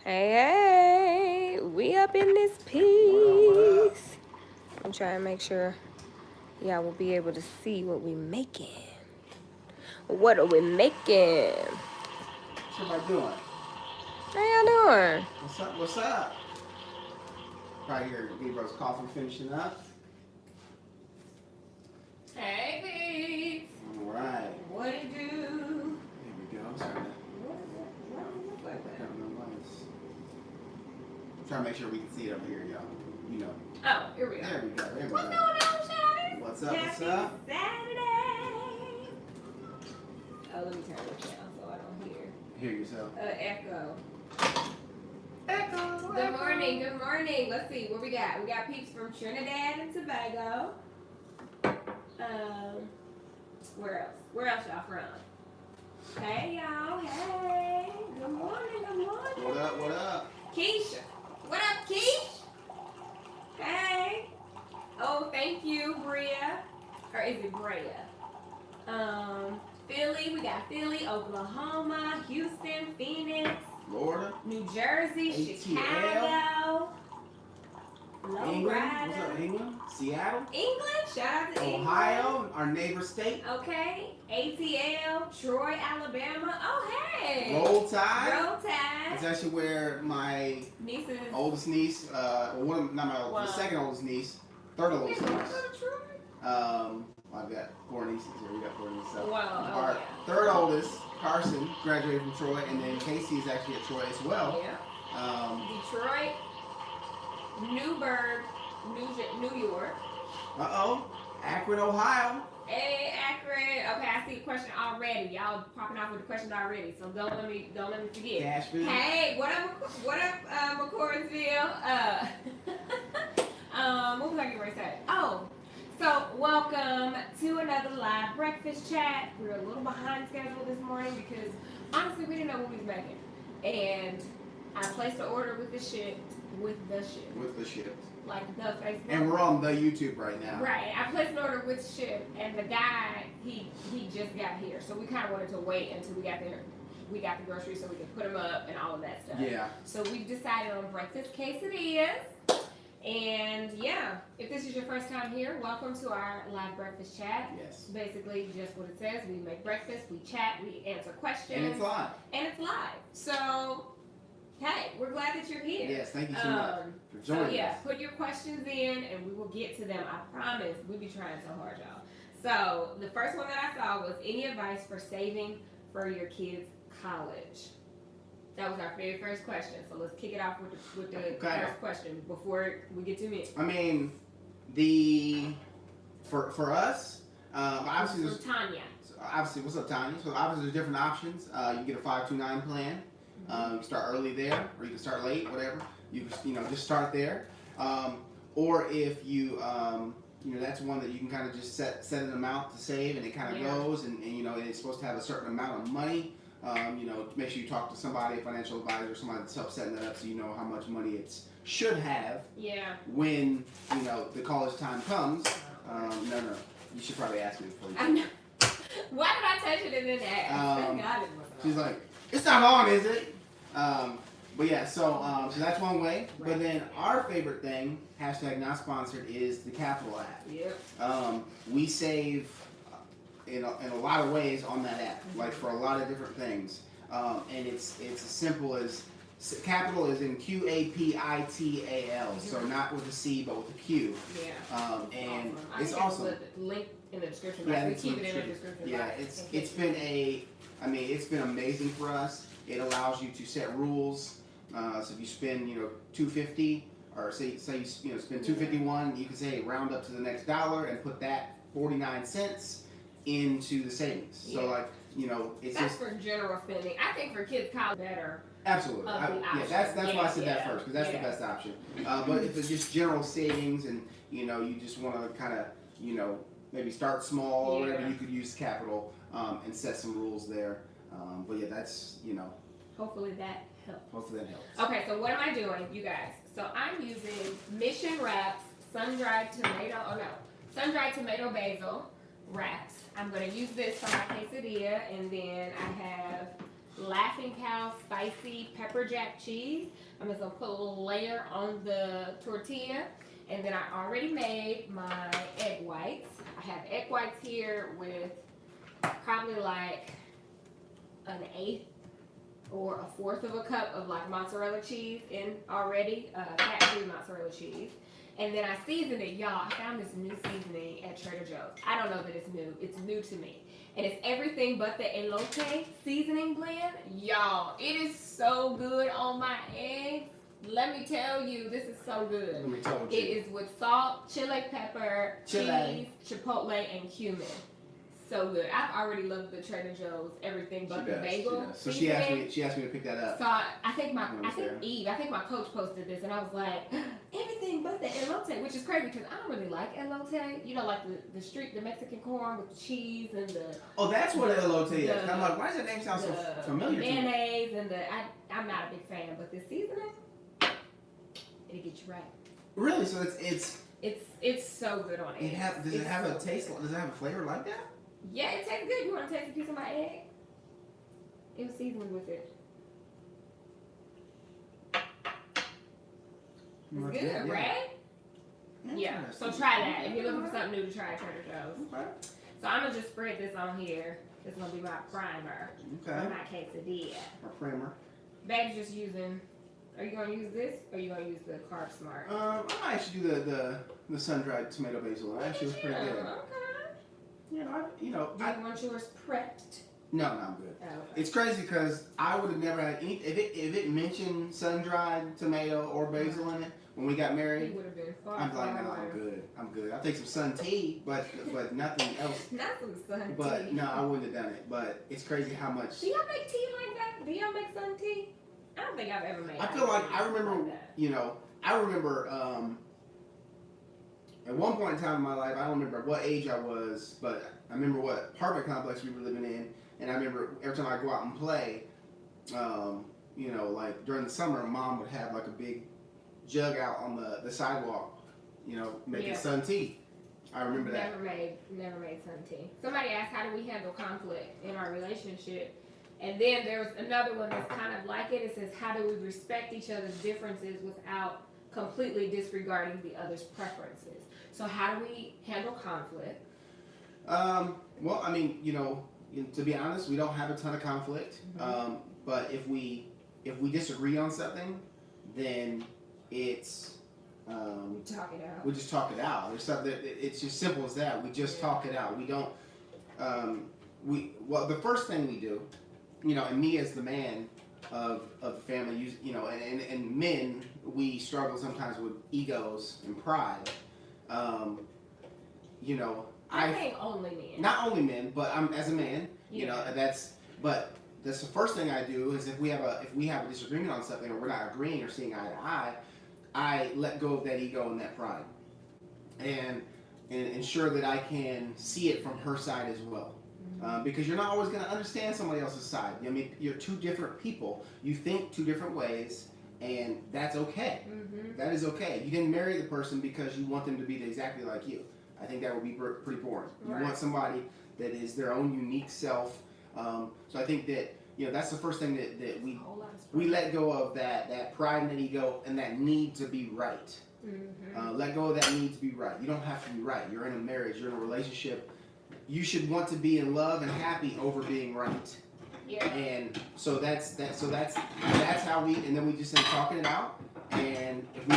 Hey, we up in this piece. I'm trying to make sure y'all will be able to see what we making. What are we making? What's everybody doing? How y'all doing? What's up? What's up? Right here, Gabe's coffee finishing up. Hey, Peeps. All right. What it do? Here we go. Sorry. I'm trying to make sure we can see it over here, y'all. You know. Oh, here we go. There we go. There we What's go. going on, Shawty? What's up? What's Happy up? Saturday. Oh, let me turn this down so I don't hear. Hear yourself. Echo. Echo. Good morning, good morning. Let's see what we got. We got Peeps from Trinidad and Tobago. Where else? Where else y'all from? Hey y'all, hey. Good morning, good morning. What up? What up? Keisha. What up, Keish? Hey. Oh, thank you, Bria. Or is it Bria? Philly, we got Philly, Oklahoma, Houston, Phoenix, Florida. New Jersey, ATL. Chicago. England. What's up, England? Seattle. England, shout out to England. Ohio, our neighbor state. Okay. ATL, Troy, Alabama. Oh, hey. Roll Tide. Roll Tide. It's actually where my Nieces. oldest niece, not my oldest, Wow. the second oldest niece, third oldest Yeah, niece. go to Troy. I've got four nieces here. We got four nieces. So Wow. Oh, our yeah. third oldest, Carson, graduated from Troy, and then Casey is actually at Troy as well. Yeah. Detroit, Newburgh, New York. Akron, Ohio. Hey, Akron. Okay, I see a question already. Y'all popping off with the questions already, so don't let me forget. Nashville. Hey, what up, McCordsville? What was I getting ready to say? Oh, so welcome to another live breakfast chat. We're a little behind schedule this morning because honestly we didn't know what we was making, and I placed the order with the shit. Like the Facebook. And we're on the YouTube right now. Right. I placed an order with ship, and the guy, he just got here. So we kind of wanted to wait until we got there. We got the groceries so we could put them up and all of that stuff. Yeah. So we've decided on breakfast quesadillas. And yeah, if this is your first time here, welcome to our live breakfast chat. Yes. Basically just what it says. We make breakfast, we chat, we answer questions. And it's live. So, hey, we're glad that you're here. Yes, thank you so much for joining us. Put your questions in and we will get to them. I promise. We be trying so hard, y'all. So the first one that I saw was any advice for saving for your kids' college? That was our very first question. So let's kick it off with the first question before we get to me. I mean, for us, obviously there's Tanya. Obviously, what's up, Tanya? So obviously there's different options. You can get a 529 plan. You can start early there, or you can start late, whatever. You can, just start there. Or if you, that's one that you can kind of just set an amount to save, and it kind of goes, and it's supposed to have a certain amount of money. Make sure you talk to somebody, a financial advisor, somebody that's help setting that up, so you know how much money it should have. Yeah. When the college time comes. No, you should probably ask me before you. I know. Why did I touch it and then ask? She's like, it's not on, is it? But yeah, so that's one way. Right. But then our favorite thing, hashtag not sponsored, is the Capital app. Yep. We save in a lot of ways on that app, like for a lot of different things. And it's as simple as Capital is in QAPITAL, so not with a C but with a Q. Yeah. And awesome. It's awesome. Link in the description. Yeah, we keep it in the description. Yeah, it's been amazing for us. It allows you to set rules. So if you spend $250, or say you spend $251, you can say round up to the next dollar and put that 49 cents into the savings. Yeah. So it's that's just for general spending. I think for kids college better. Absolutely. That's why I said that first, because that's the best option. But if it's just general savings and you just want to kind of maybe start small or whatever, you could use Capital and set some rules there. But yeah, that's Hopefully that helps. Hopefully that helps. Okay, so what am I doing, you guys? So I'm using Mission Wraps sun-dried tomato basil wraps. I'm going to use this for my quesadilla, and then I have Laughing Cow spicy pepper jack cheese. I'm just gonna put a little layer on the tortilla. And then I already made my egg whites. I have egg whites here with probably like an eighth or a fourth of a cup of like mozzarella cheese in already, fat-free mozzarella cheese. And then I seasoned it, y'all. I found this new seasoning at Trader Joe's. I don't know that it's new. It's new to me. And it's everything but the elote seasoning blend. Y'all, it is so good on my eggs. Let me tell you, this is so good. Let me tell you. It is with salt, chili pepper, cheese, chipotle, and cumin. So good. I've already loved the Trader Joe's everything but the bagel. So she asked me to pick that up. So I think my coach posted this, and I was like, everything but the elote, which is crazy because I don't really like elote. You know, like the Mexican corn with the cheese and the. Oh, that's what elote is. I'm like, why does that name sound so familiar? Mayonnaise and I'm not a big fan, but the seasoning, it'll get you right. Really? So it's so good on it. Does it have a taste? Does it have a flavor like that? Yeah, it tastes good. You want to taste a piece of my egg? It was seasoned with it. It's good, yeah. Right? Yeah. So try that. If you're looking for something new to try at Trader Joe's. Okay. So I'm going to just spread this on here. This is going to be my primer. Okay. For my quesadilla. Our primer. Babe's just using... Are you going to use this, or are you going to use the Carb Smart? I might actually do the sun-dried tomato basil. Actually, was pretty good. Okay. Do you want yours prepped? No, I'm good. Oh, okay. It's crazy because I would have never had any. If it mentioned sun-dried tomato or basil in it when we got married, would have been far. I'm like, no, I'm good. I'll take some sun tea, but nothing else. Not some sun tea. But no, I wouldn't have done it. But it's crazy how much. Do y'all make tea like that? Do y'all make sun tea? I don't think I've ever made. I feel like I remember. At one point in time in my life, I don't remember what age I was, but I remember what apartment complex we were living in, and I remember every time I go out and play, like during the summer, Mom would have like a big jug out on the sidewalk, making sun tea. I remember that. Never made sun tea. Somebody asked, how do we handle conflict in our relationship? And then there's another one that's kind of like it. It says, how do we respect each other's differences without completely disregarding the other's preferences? So how do we handle conflict? Well, I mean, to be honest, we don't have a ton of conflict. Mm-hmm. But if we disagree on something, then it's talk it out. We just talk it out. There's something. It's just simple as that. We just talk it out. We don't. The first thing we do, and me as the man of the family, and men, we struggle sometimes with egos and pride. I think only men. Not only men, but I'm as a man. That's the first thing I do is if we have a disagreement on something or we're not agreeing or seeing eye to eye, I let go of that ego and that pride, and ensure that I can see it from her side as well. Because you're not always going to understand somebody else's side. I mean, you're two different people. You think two different ways, and that's okay. Mm-hmm. That is okay. You didn't marry the person because you want them to be exactly like you. I think that would be pretty boring. Right. You want somebody that is their own unique self. So I think that that's the first thing that we let go of that pride and that ego and that need to be right. Mm-hmm. Let go of that need to be right. You don't have to be right. You're in a marriage. You're in a relationship. You should want to be in love and happy over being right. Yeah. And so that's how and then we just end talking it out. And if we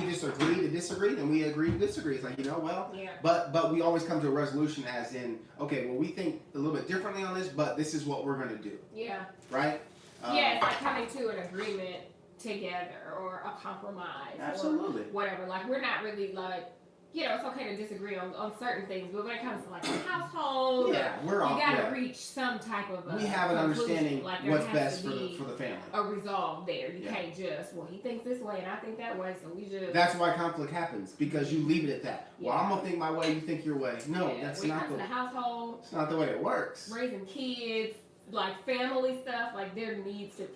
just agree to disagree, then we agree to disagree. It's like, yeah. But we always come to a resolution as in, okay, well, we think a little bit differently on this, but this is what we're going to do. Yeah. Right? It's like coming to an agreement together or a compromise. Absolutely. Or whatever. Like, we're not really like, it's okay to disagree on certain things, but when it comes to like the household, you gotta reach some type of we have an understanding what's best for the family. A resolve there. You can't just, he thinks this way and I think that way, so we just. That's why conflict happens, because you leave it at that. Yeah. Well, I'm gonna think my way, you think your way. No, that's when not the household. It's not the way it works. Raising kids, like family stuff, like there needs to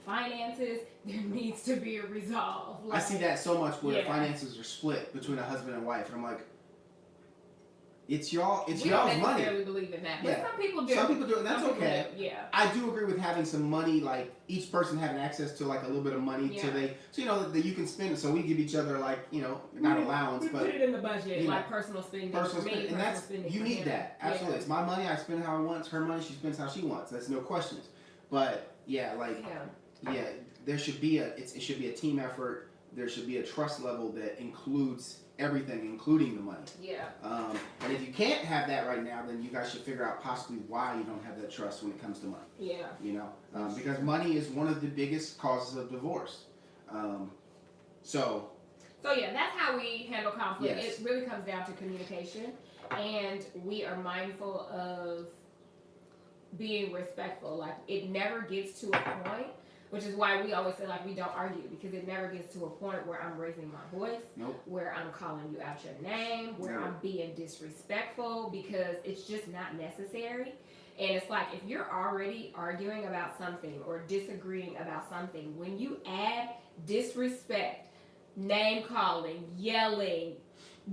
be a resolve. Like, I see that so much where finances are split between a husband and wife, and I'm like, It's We y'all's don't money. necessarily believe in that, but Yeah. some people do. Some people do, and that's Some people okay. do, yeah. I do agree with having some money, like each person having access to like a little bit of money Yeah. so you know that you can spend. So we give each other like, you know, not allowance, We but put it in the budget, you know, like personal spending. personal for me, spending, and personal that's spending you for need him. that. Absolutely, it's my money. I spend how I want. It's her money. She spends how she wants. That's no questions. But yeah, like there should be it should be a team effort. There should be a trust level that includes everything, including the money. Yeah. And if you can't have that right now, then you guys should figure out possibly why you don't have that trust when it comes to money. Yeah. You know, because money is one of the biggest causes of divorce. So yeah, that's how we handle conflict. Yes. It really comes down to communication, and we are mindful of being respectful. Like, it never gets to a point, which is why we always say, like, we don't argue, because it never gets to a point where I'm raising my voice, where I'm calling you out your name, where I'm being disrespectful, because it's just not necessary. And it's like, if you're already arguing about something or disagreeing about something, when you add disrespect, name calling, yelling,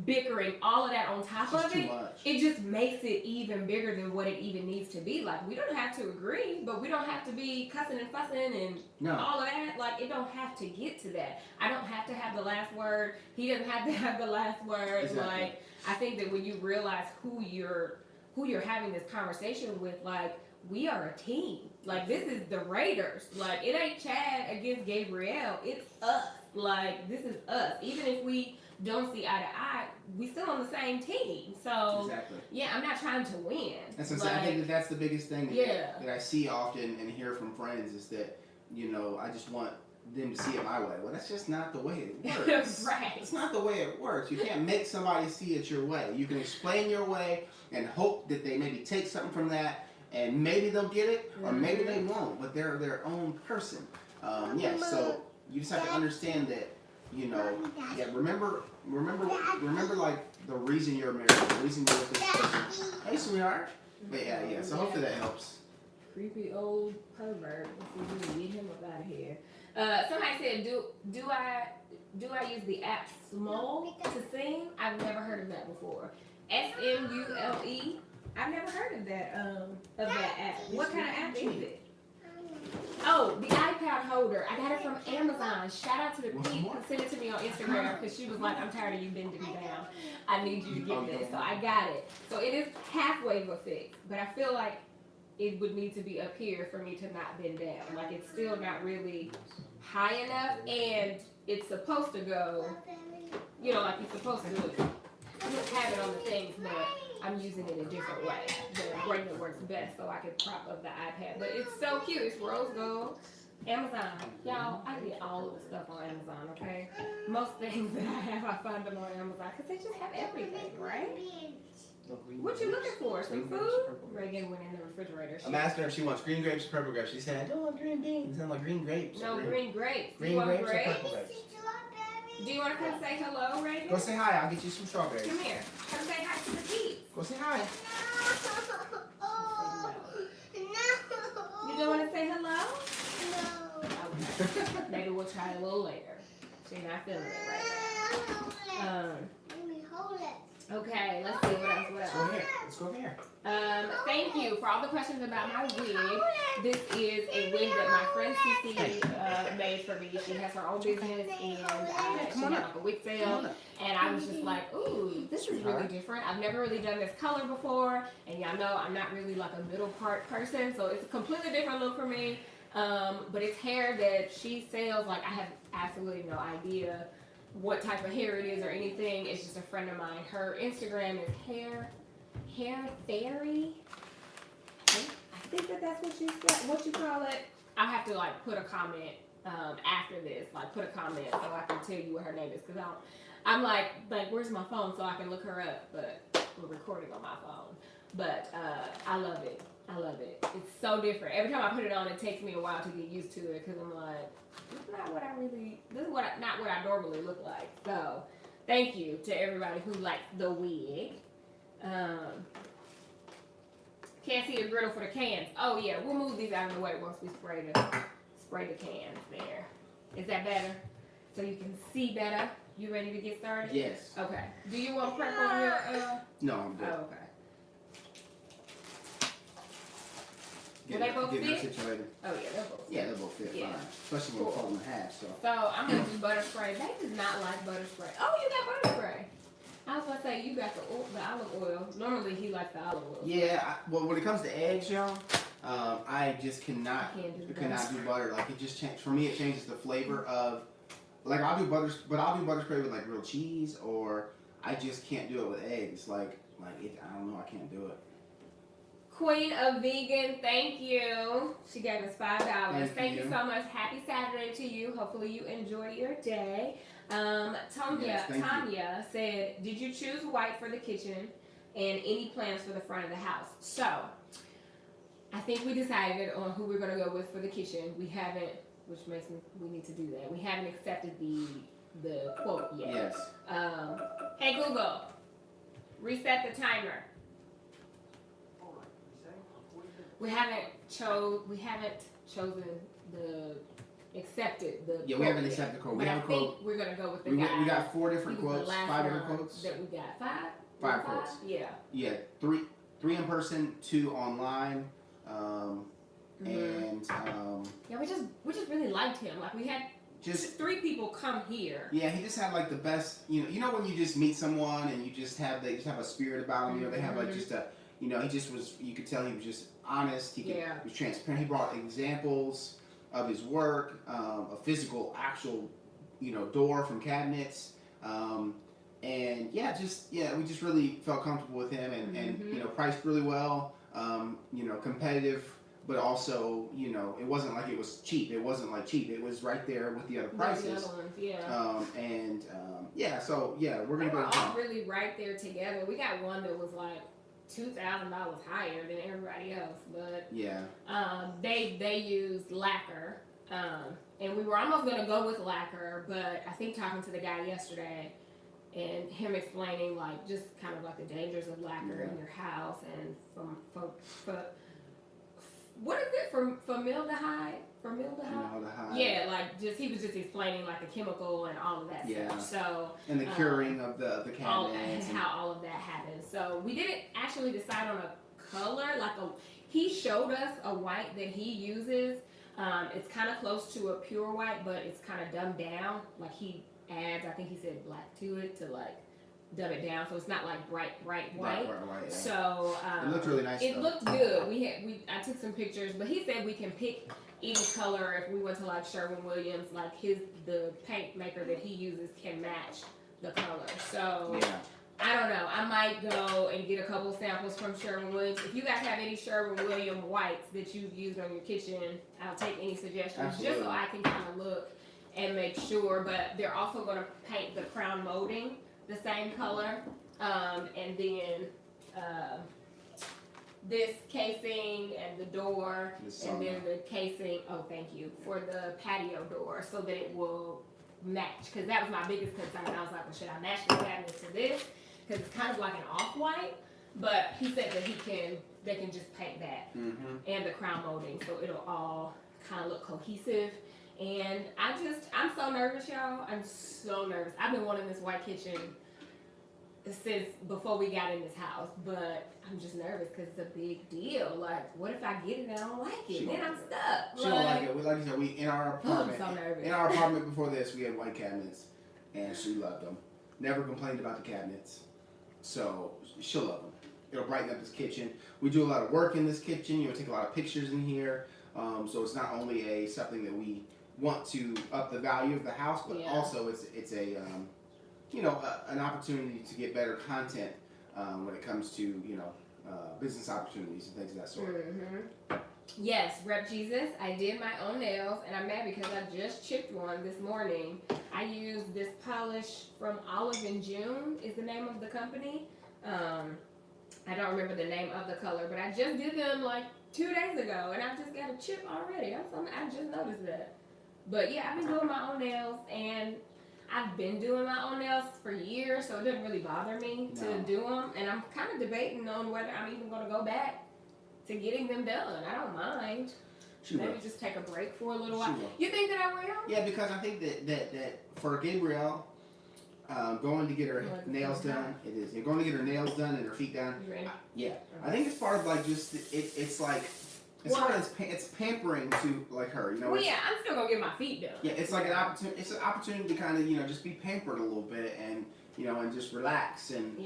bickering, all of that on top of it, it just makes it even bigger than what it even needs to be. Like, we don't have to agree, but we don't have to be cussing and fussing and all of that. Like, it don't have to get to that. I don't have to have the last word. He doesn't have to have the last word. Exactly. Like, I think that when you realize who you're having this conversation with, like, we are a team. Like, this is the Raiders. Like, it ain't Chad against Gabrielle. It's us. Like, this is us. Even if we don't see eye to eye, we still on the same team. So yeah, I'm not trying to win. That's what I think that's the biggest thing that I see often and hear from friends is that, you know, I just want them to see it my way. Well, that's just not the way it works. Right. It's not the way it works. You can't make somebody see it your way. You can explain your way and hope that they maybe take something from that, and maybe they'll get it, or maybe they won't. But they're their own person. So you just have to understand that. You know, remember like the reason you're married, the reason you're with this person. Hey, sweetheart. But yeah. So hopefully that helps. Creepy old pervert. Let's see if we can get him up out of here. Somebody said, do I use the app Smule to sing? I've never heard of that before. SMULE. I've never heard of that app. What kind of app is it? Oh, the iPad holder. I got it from Amazon. Shout out to the Peeps who sent it to me on Instagram, because she was like, I'm tired of you bending me down. I need you to get this. So I got it. So it is halfway of a fix, but I feel like it would need to be up here for me to not bend down. Like, it's still not really high enough, and it's supposed to go, you know, like you're supposed to have it on the things, but I'm using it a different way. The way that works best, so I can prop up the iPad. But it's so cute. It's rose gold. Amazon. Y'all, I get all of the stuff on Amazon, okay? Most things that I have, I find them on Amazon, because they just have everything, right? What you looking for? Some food? Reagan went in the refrigerator. I'm asking her if she wants green grapes or purple grapes. She said, I don't want green beans. I want green grapes. No, green grapes. Green grapes or purple grapes? Do you want to come say hello, Reagan? Go say hi. I'll get you some strawberries. Come here. Come say hi to the Peeps. Go say hi. You don't want to say hello? No. Okay. Maybe we'll try a little later. She's not feeling it right now. Okay, let's see what else. Let's go over here. Let's go over here. Thank you for all the questions about my wig. This is a wig that my friend Cece made for me. She has her own business, and she had like a wig sale, and I was just like, ooh, this is really different. I've never really done this color before, and y'all know I'm not really like a middle part person, so it's a completely different look for me. But it's hair that she sells. Like, I have absolutely no idea what type of hair it is or anything. It's just a friend of mine. Her Instagram is hair fairy. I think that's what you call it. I'll have to like put a comment after this. Like, put a comment so I can tell you what her name is, because I'm like where's my phone so I can look her up, but we're recording on my phone. But I love it. I love it. It's so different. Every time I put it on, it takes me a while to get used to it, because I'm like, this is not what I normally look like. So, thank you to everybody who likes the wig. Can't see the griddle for the cans. Oh yeah, we'll move these out of the way once we spray the cans there. Is that better? So you can see better? You ready to get started? Yes. Okay. Do you want prep on your No, I'm good. Oh, okay. Will they both fit? Situated. Oh yeah, they'll both fit. Yeah, they'll both fit fine. Especially when we're folding in half. So I'm gonna do butter spray. They does not like butter spray. Oh, you got butter spray. I was gonna say you got the olive oil. Normally he likes the olive oil. Yeah. Well, when it comes to eggs, y'all, I just cannot do butter. Like it just changes for me. It changes the flavor of. Like I'll do butter spray with like real cheese, or I just can't do it with eggs. Like it, I don't know. I can't do it. Queen of Vegan, thank you. She gave us $5. Thank you so much. Happy Saturday to you. Hopefully you enjoy your day. Tanya said, did you choose white for the kitchen and any plans for the front of the house? So, I think we decided on who we're going to go with for the kitchen. We haven't, which makes me, we need to do that. We haven't accepted the quote yet. Yes. Hey Google, reset the timer. We haven't chosen the accepted the. Yeah, we haven't accepted the quote. We have a quote. We're gonna go with the guy. We got 4 different quotes, 5 different quotes. That we got 5. 5 quotes. Yeah. Yeah, 3 in person, 2 online, and yeah, we just really liked him. Like we had just 3 people come here. Yeah, he just had like the best. You know when you just meet someone and you just have a spirit about him. You know, they have like just a. You know, he just was. You could tell he was just honest. He was transparent. He brought examples of his work, a physical, actual, door from cabinets, and we just really felt comfortable with him, and priced really well. Competitive, but also it wasn't like it was cheap. It wasn't like cheap. It was right there with the other prices. The other ones, we're gonna go. All really right there together. We got one that was like $2,000 higher than everybody else, but they used lacquer, and we were almost gonna go with lacquer, but I think talking to the guy yesterday and him explaining like just kind of like the dangers of lacquer in your house and from what is it formaldehyde? Yeah, like he was just explaining like the chemical and all of that stuff. So and the curing of the cabinets and how all of that happens. So we didn't actually decide on a color. He showed us a white that he uses. It's kind of close to a pure white, but it's kind of dumbed down. Like he adds, I think he said black to it to like dumb it down, so it's not like bright white. Yeah. So it looked really nice. It looked good. I took some pictures, but he said we can pick any color if we went to like Sherwin-Williams, like the paint maker that he uses can match the color. So I don't know. I might go and get a couple samples from Sherwin-Williams. If you guys have any Sherwin-Williams whites that you've used on your kitchen, I'll take any suggestions just so I can kind of look and make sure. But they're also going to paint the crown molding the same color, and then this casing and the door, and then the casing, thank you, for the patio door so that it will match. Because that was my biggest concern. I was like, well, should I match the cabinet to this? Because it's kind of like an off-white, but he said that they can just paint that and the crown molding so it'll all kind of look cohesive. And I'm so nervous, y'all. I'm so nervous. I've been wanting this white kitchen since before we got in this house, but I'm just nervous because it's a big deal. Like, what if I get it and I don't like it? Then I'm stuck. She don't like it. Like you said, in our apartment. I'm so nervous. In our apartment before this, we had white cabinets, and she loved them. Never complained about the cabinets, so she'll love them. It'll brighten up this kitchen. We do a lot of work in this kitchen. Take a lot of pictures in here, so it's not only something that we want to up the value of the house, but also it's an opportunity to get better content when it comes to business opportunities and things of that sort. Yes, Rep Jesus, I did my own nails, and I'm mad because I just chipped one this morning. I used this polish from Olive and June is the name of the company. I don't remember the name of the color, but I just did them like 2 days ago, and I just got a chip already. I just noticed that. But yeah, I've been doing my own nails, and I've been doing my own nails for years, so it doesn't really bother me to do them. And I'm kind of debating on whether I'm even going to go back to getting them done. I don't mind. Maybe just take a break for a little while. You think that I will? Yeah, because I think that for Gabrielle, going to get her nails done. It is. You're going to get her nails done and her feet done. You ready? Yeah. I think it's part of like just it's like it's pampering to like her. You know. Well, yeah, I'm still gonna get my feet done. Yeah, it's like an opportunity. It's an opportunity to kind of just be pampered a little bit and and just relax and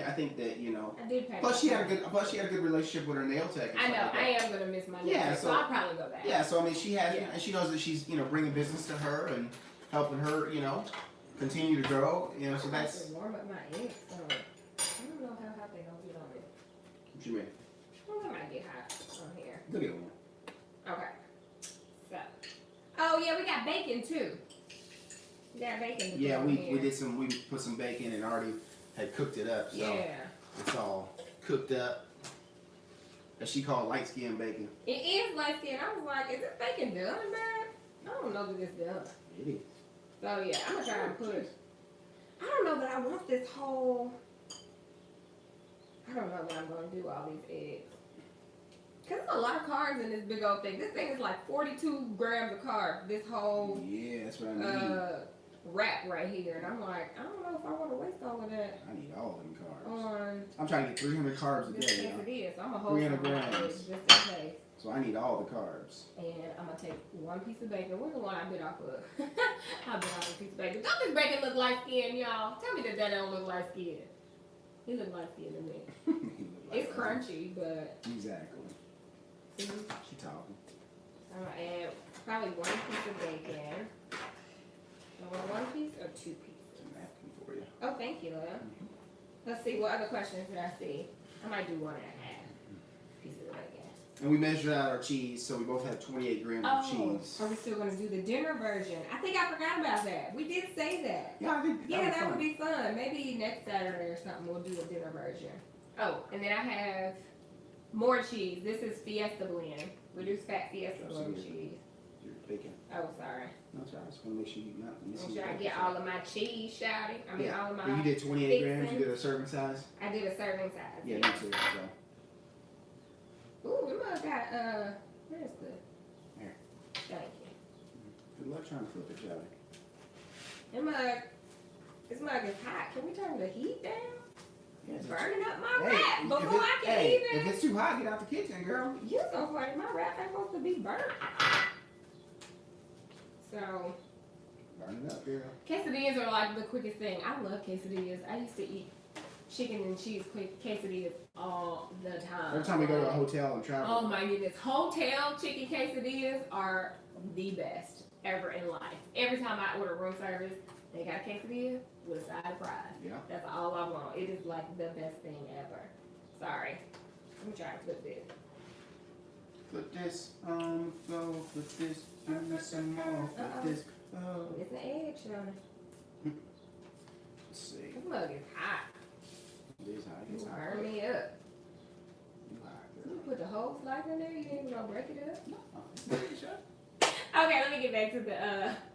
I think that I did pay. Plus she had a good relationship with her nail tech. I know. I am gonna miss my nail tech, so I'll probably go back. Yeah. So I mean, she has and she knows that she's bringing business to her and helping her continue to grow. So that's. Warm up my eggs. So I don't know how hot they gonna get on it. What you mean? Well, they might get hot on here. Look at one. Okay. So. Oh yeah, we got bacon too. We got bacon. Yeah, we put some bacon and already had cooked it up. So it's all cooked up. As she called light skin bacon. It is light skin. I was like, is this bacon done, man? I don't know that it's done. It is. So yeah, I'm gonna try and put. I don't know that I want this whole. I don't know that I'm gonna do all these eggs. Cause there's a lot of carbs in this big old thing. This thing is like 42 grams of carbs. This whole. Yeah, that's what I need. Wrap right here, and I'm like, I don't know if I want to waste all of that. I need all them carbs. On. I'm trying to get 300 carbs a day. Yes, it is. So I'm gonna hold 300 some grams. just in case. So I need all the carbs. And I'm gonna take one piece of bacon. Where's the one I bit off of? I bit off a piece of bacon. Don't this bacon look light skin, y'all? Tell me that don't look light skin. It look light skin to me. It's crunchy, but. Exactly. See? She talking. I'm gonna add probably one piece of bacon. I want one piece or two pieces? A napkin for you. Oh, thank you, love. Let's see, what other questions did I see? I might do 1.5 pieces of bacon. And we measured out our cheese, so we both had 28 grams of cheese. Are we still going to do the dinner version? I think I forgot about that. We did say that. Yeah, I think that would be fun. Maybe next Saturday or something we'll do a dinner version. Oh, and then I have more cheese. This is Fiesta blend. Reduced fat Fiesta blend cheese. Your bacon. Oh, sorry. No, sorry. I just want to make sure you not make sure I get all of my cheese, shouty. I mean, all of my. You did 28 grams. You did a serving size. I did a serving size. Yeah, me too. So. Ooh, we must have got where's the? There. Thank you. Good luck trying to flip it, shouty. This mug is hot. Can we turn the heat down? Yeah, it's burning up my wrap before I can even. If it's too hot, get out the kitchen, girl. You so funny. My wrap ain't supposed to be burnt. So. Burn it up, girl. Quesadillas are like the quickest thing. I love quesadillas. I used to eat chicken and cheese quesadillas all the time. Every time we go to a hotel and travel. Oh my goodness. Hotel chicken quesadillas are the best ever in life. Every time I order room service, they got a quesadilla with a side of fries. Yeah. That's all I want. It is like the best thing ever. Sorry. Let me try to flip this. Put this on the floor. Put this. Give me some more. Put this. Oh. It's an egg, Shona. Let's see. This mug is hot. It is hot. It's hot. Burn me up. You hot, You girl. put the whole slice in there? You ain't even gonna break it up? No. It's shot. Okay, let me get back to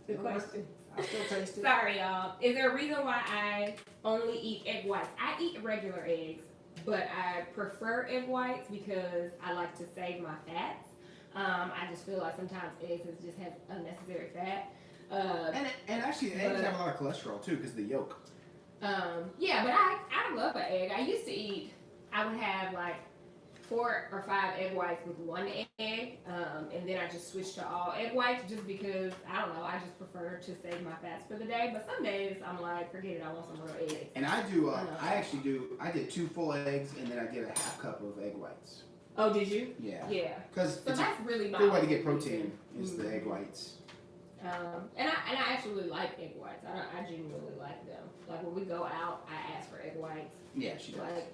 the question. I still taste it. Sorry, y'all. Is there a reason why I only eat egg whites? I eat regular eggs, but I prefer egg whites because I like to save my fats. I just feel like sometimes eggs just have unnecessary fat. And actually, eggs have a lot of cholesterol too because of the yolk. Yeah, but I love an egg. I used to eat. I would have like 4 or 5 egg whites with 1 egg, and then I just switched to all egg whites just because I don't know. I just prefer to save my fats for the day. But some days I'm like, forget it. I want some real eggs. And I do. I did 2 full eggs and then I did a half cup of egg whites. Oh, did you? Yeah. Yeah. Because so that's really my good way to get protein is the egg whites. And I actually like egg whites. I genuinely like them. Like when we go out, I ask for egg whites. Yeah, she does. Like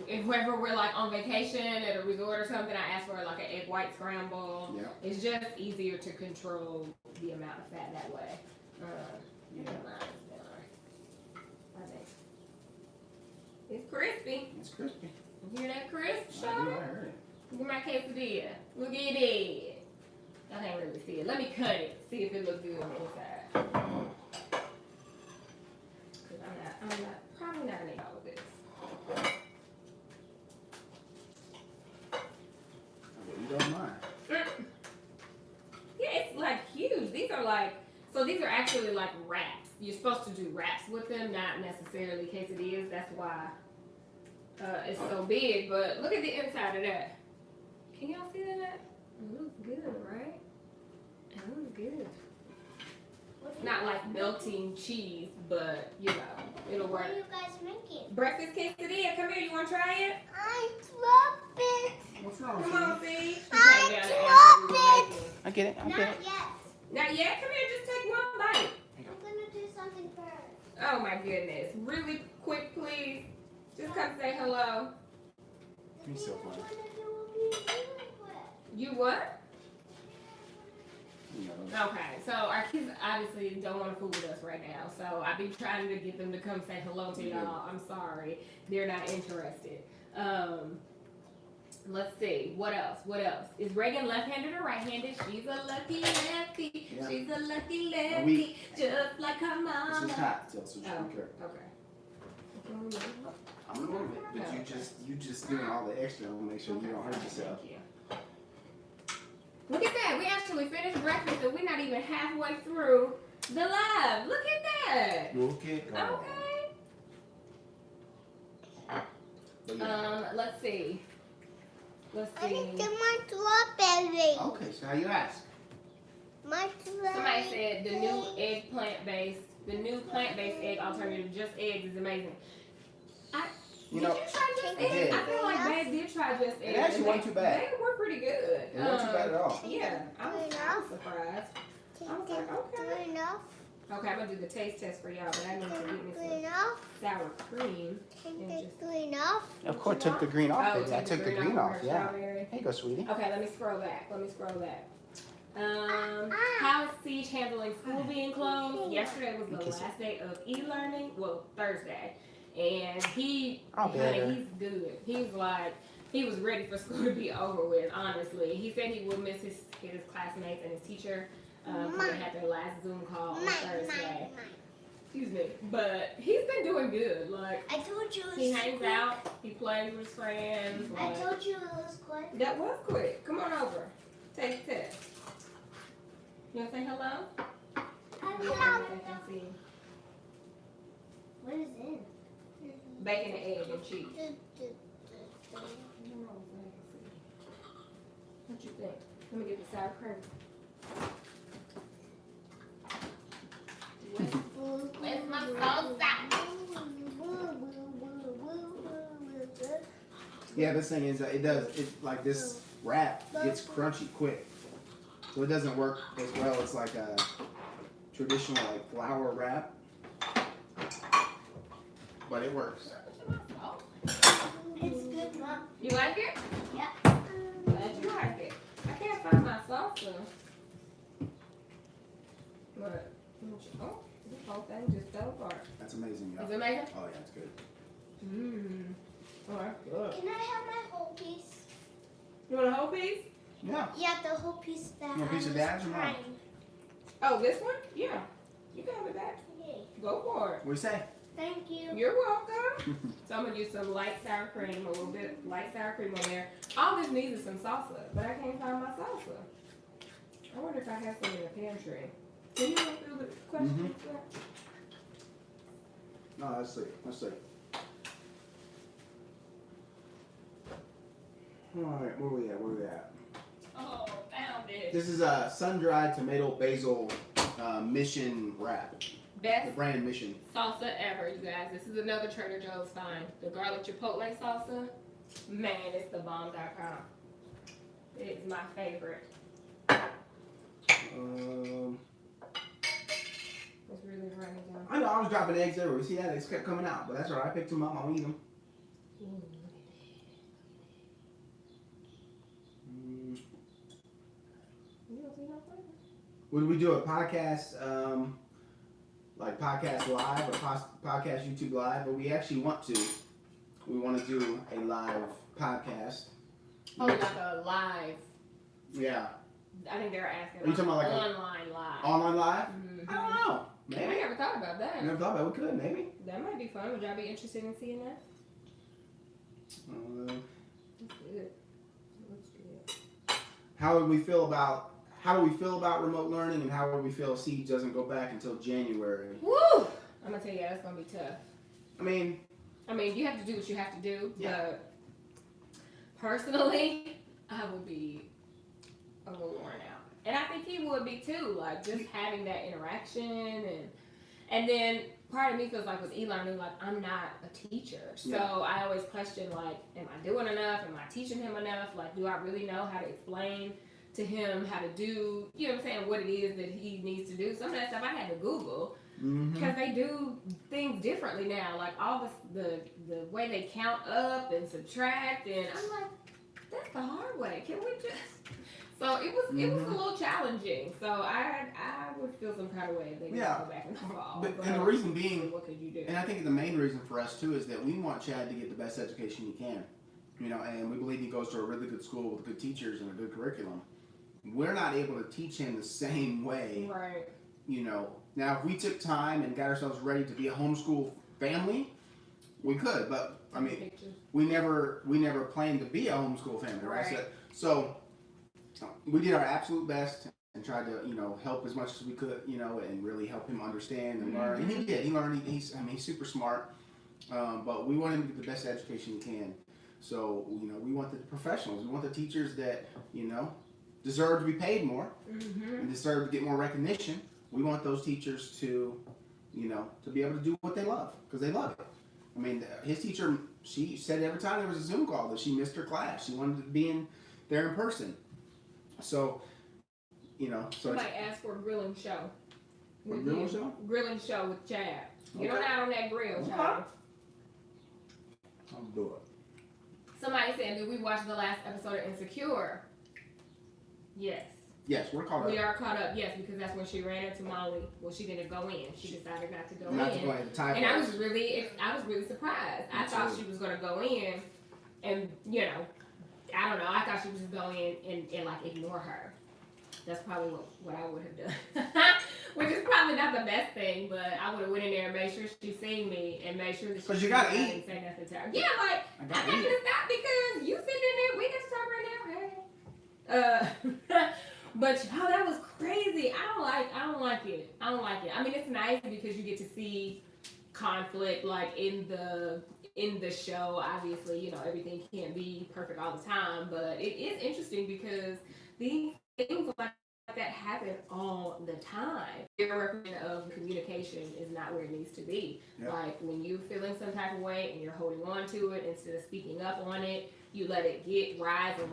if whenever we're like on vacation at a resort or something, I ask for like an egg white scramble. Yeah. It's just easier to control the amount of fat that way. Yeah. I think it's crispy. It's crispy. You hear that crisp? I heard it. Look at my quesadilla. Look at it. I can't really see it. Let me cut it. See if it looks good on the inside. Cause I'm probably not gonna eat all of this. Well, you don't mind. Yeah, it's like huge. These are like, so So these are actually like wraps. You're supposed to do wraps with them, not necessarily quesadillas. That's why it's so big. But look at the inside of that. Can y'all see that? It looks good, right? It looks good. It's not like melting cheese, but you know, it'll work. What are you guys making? Breakfast quesadilla. Come here. You want to try it? I love it. What's wrong? Come on, see. I get it. I Not get it. yet. Not yet. Come here. Just take one bite. I'm gonna do something first. Oh my goodness. Really quick, please. Just come say hello. He's so funny. You what? You know. Okay, so our kids obviously don't want to fool with us right now. So I've been trying to get them to come say hello to y'all. I'm sorry. They're not interested. Let's see. What else? What else? Is Reagan left-handed or right-handed? She's a lucky lefty. Yeah. She's a lucky lefty. Just like her This mama. is hot still, so just Oh, be careful. okay. I'm gonna move it, but you just doing all the extra. I want to make sure you don't hurt yourself. Thank you. Look at that. We actually finished breakfast and we're not even halfway through the live. Look at that. Look at God. Okay. But yeah. Let's see. Let's I see. need my strawberry. Okay, so how you ask? My strawberry. Somebody said the new the new plant-based egg alternative, just eggs, is amazing. You Did know, you try just I eggs? did. I feel like Babe did try just eggs. It actually wasn't too bad. They were pretty good. It wasn't too bad at all. Yeah, I was surprised. I was like, okay. Enough. Okay, I'm gonna do the taste test for y'all, but I need to get me some Enough. sour cream. Enough. Of course, took the green off, baby. I took the green off. her Yeah. strawberry. Here you go, sweetie. Okay, let me scroll back. How is Siege handling school being closed? Yesterday was the last day of e-learning. Well, Thursday. And he, honey, he's good. He's like, he was ready for school to be over with, honestly. He said he will miss his classmates and his teacher. They had their last Zoom call on Thursday. Excuse me. But he's been doing good. Like, I told you it was he hangs quick. out, he plays with his friends. I Like, told you it was quick. that was quick. Come on over. Take the test. You want to say hello? Hello. See. What is it? Bacon, egg, and cheese. What you think? Let me get the sour cream. Where's my salsa? Yeah, this thing is, like this wrap gets crunchy quick. So it doesn't work as well as like a traditional like flour wrap. But it works. It's good, Mom. You like it? Yeah. Glad you like it. I can't find my salsa. What? Oh, this whole thing just fell apart. That's amazing, y'all. Is it amazing? Oh yeah, it's good. Mmm. Oh, that's good. Can I have my whole piece? You want a whole piece? Yeah. Yeah, the whole piece that You want a piece I of was Dad's or Mom? trying. Oh, this one? Yeah. You can have it back. Okay. Go for it. What do you say? Thank you. You're welcome. So I'm gonna use some light sour cream, a little bit light sour cream on there. All this needs is some salsa, but I can't find my salsa. I wonder if I have some in the pantry. Can you look through the questions? No, let's see. Let's see. Alright, where we at? Oh, found it. This is a sun-dried tomato basil mission wrap. The Best brand Mission. salsa ever, you guys. This is another Trader Joe's find. The garlic chipotle salsa. Man, it's the bomb.com. It's my favorite. It's really running down. I know, I was dropping eggs everywhere. You see that? It's kept coming out, but that's alright. I picked them up. I'll eat them. Would we do a podcast, like podcast live or podcast YouTube live? But we actually want to. We want to do a live podcast. Oh, like a live. Yeah. I think they're asking Are you talking about like online live. Online live? Mhm. I don't know. I Maybe. never thought about that. Never thought about it. We could, maybe. That might be fun. Would y'all be interested in seeing that? That's good. That's good. How would we feel about how do we feel about remote learning, and how do we feel Siege doesn't go back until January? Woo! I'm gonna tell you, that's gonna be tough. I mean, you have to do what you have to do, Yeah. but personally, I would be a little worn out. And I think he would be too, like just having that interaction and then part of me feels like with e-learning, like I'm not a teacher. So Yeah. I always question like, am I doing enough? Am I teaching him enough? Like, do I really know how to explain to him how to do, you know what I'm saying, what it is that he needs to do? Some of that stuff I had to Google. Because they do things differently now, like all the way they count up and subtract, and I'm like, that's the hard way. Can we just? So it was a little challenging. So I would feel some kind of way if they didn't go back in the fall. and the reason being, what could you do? and I think the main reason for us too is that we want Chad to get the best education he can, you know, and we believe he goes to a really good school with good teachers and a good curriculum. We're not able to teach him the same way, Right. you know. Now, if we took time and got ourselves ready to be a homeschool family, we could. But I mean, we never planned to be a homeschool family, right? So we did our absolute best and tried to, you know, help as much as we could, you know, and really help him understand and learn. And he did. He learned. He's super smart. But we want him to get the best education he can. So, you know, we want the professionals. We want the teachers that, you know, deserve to be paid more and deserve to get more recognition. We want those teachers to, you know, to be able to do what they love, because they love it. I mean, his teacher, she said every time there was a Zoom call that she missed her class. She wanted to be there in person. So, you know. So Somebody asked for a grilling show. A grilling show? Grilling show with Chad. Get on out on that grill, Okay. Chad. I'll do it. Somebody said, did we watch the last episode of Insecure? Yes. Yes, we're caught up. We are caught up, yes, because that's when she ran into Molly. Well, she didn't go in. She decided not to go Not in. to go ahead and tie And I first. was really surprised. I thought she was going to go in and, you know, I don't know. I thought she was just going in and like ignore her. That's probably what I would have done. Which is probably not the best thing, but I would have went in there and made sure she seen me and made sure that she Because you gotta I eat. didn't say nothing to her. Yeah, like I got gotta to stop because you sitting in there. We get to talk right now. Hey. But oh, that was crazy. I don't like it. I mean, it's nice because you get to see conflict like in the show. Obviously, you know, everything can't be perfect all the time, but it is interesting because these things like that happen all the time. Your representative of communication is not where it needs to be. Yep. Like when you're feeling some type of way and you're holding on to it instead of speaking up on it, you let it rise, and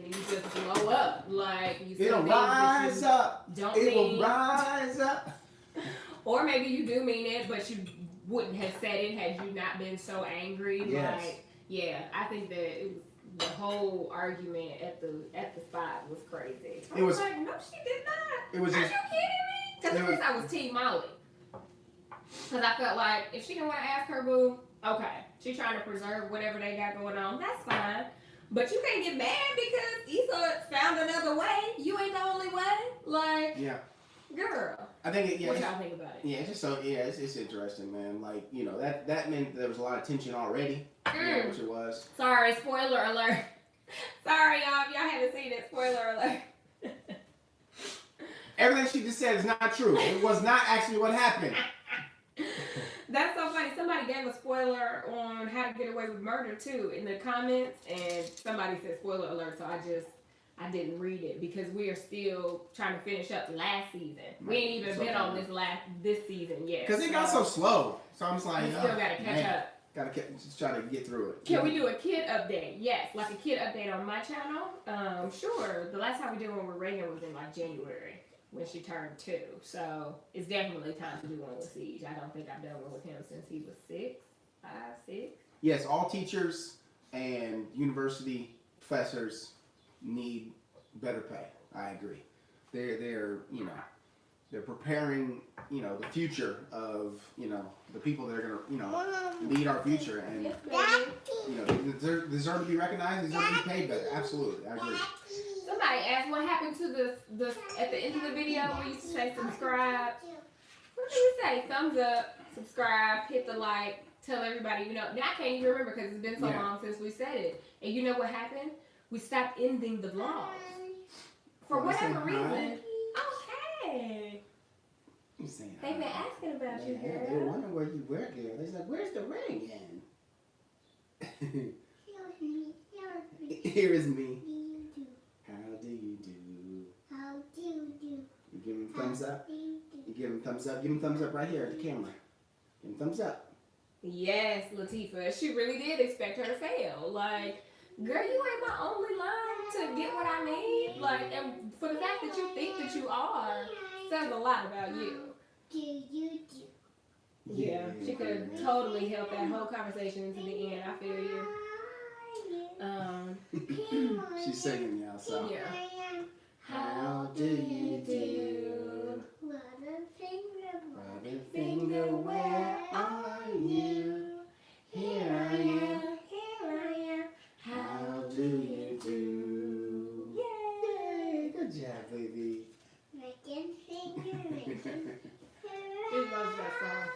then you just blow up. Like you say It'll things that rise you up. don't It will mean. rise up. Or maybe you do mean it, but you wouldn't have said it had you not been so angry. Yes. Like, yeah, I think that it was, the whole argument at the spot was crazy. I It was like, no, she did not. It was Are just. you kidding me? Because at first I was Team Molly. Because I felt like if she didn't want to ask her boo, okay, she's trying to preserve whatever they got going on. That's fine. But you can't get mad because Issa found another way. You ain't the only way. Like, Yeah. girl. I think What y'all think about it? Yeah, it's just so it's interesting, man. Like, you know, that meant there was a lot of tension already, you know, which it was. Sorry, spoiler alert. Sorry, y'all. If y'all haven't seen it, spoiler alert. Everything she just said is not true. It was not actually what happened. That's so funny. Somebody gave a spoiler on How to Get Away with Murder too in the comments, and somebody said spoiler alert. So I didn't read it because we are still trying to finish up last season. We ain't even been on this season yet. Because it got so slow. So I'm just like, we still gotta catch up. Gotta just try to get through it. Can we do a kid update? Yes, like a kid update on my channel. Sure. The last time we did one with Reagan was in like January when she turned 2. So it's definitely time to do one with Siege. I don't think I've done one with him since he was 6. Yes, all teachers and university professors need better pay. I agree. They're you know, they're preparing, you know, the future of, you know, the people that are gonna, you know, lead our future, and Yes, baby. you know, they deserve to be recognized. They deserve to be paid better. Absolutely, I agree. Somebody asked what happened to the at the end of the video where you used to say subscribe. What did you say? Thumbs up, subscribe, hit the like, tell everybody. You know, now I can't even remember because it's been so long since we said it. And you know what happened? We stopped ending the vlogs. For Oh, they say whatever hi? reason. Oh, hey. I'm saying They've been hi. asking about you, Yeah, they girl. wonder where you were, girl. They're like, where's the ring again? Here's me. Here's me. Here is me. Do. How do you do? How do you do? You give him thumbs up? Do you You give him thumbs up? Give him thumbs up right here at the camera. Give him thumbs up. Yes, Latifah. She really did expect her to fail. Like, girl, you ain't my only line to get what I need. Like, and for the fact that you think that you are, says a lot about you. Do you do? Yeah, she could have totally helped that whole conversation into the end. I feel you. She's singing now, so. Yeah. How do you do? Robin finger, where are you? Here I am. How do you do? Yay! Good job, baby. She loves that song.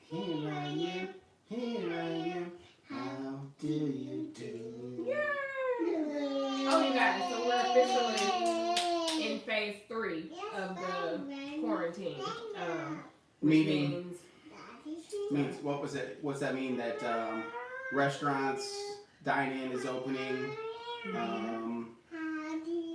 Here I am. Here I am. How do you do? Yay! Yay! Oh, you guys, so we're officially in phase 3 of the quarantine. Which Meaning, what was it? What's that mean? That restaurants, dine-in is opening,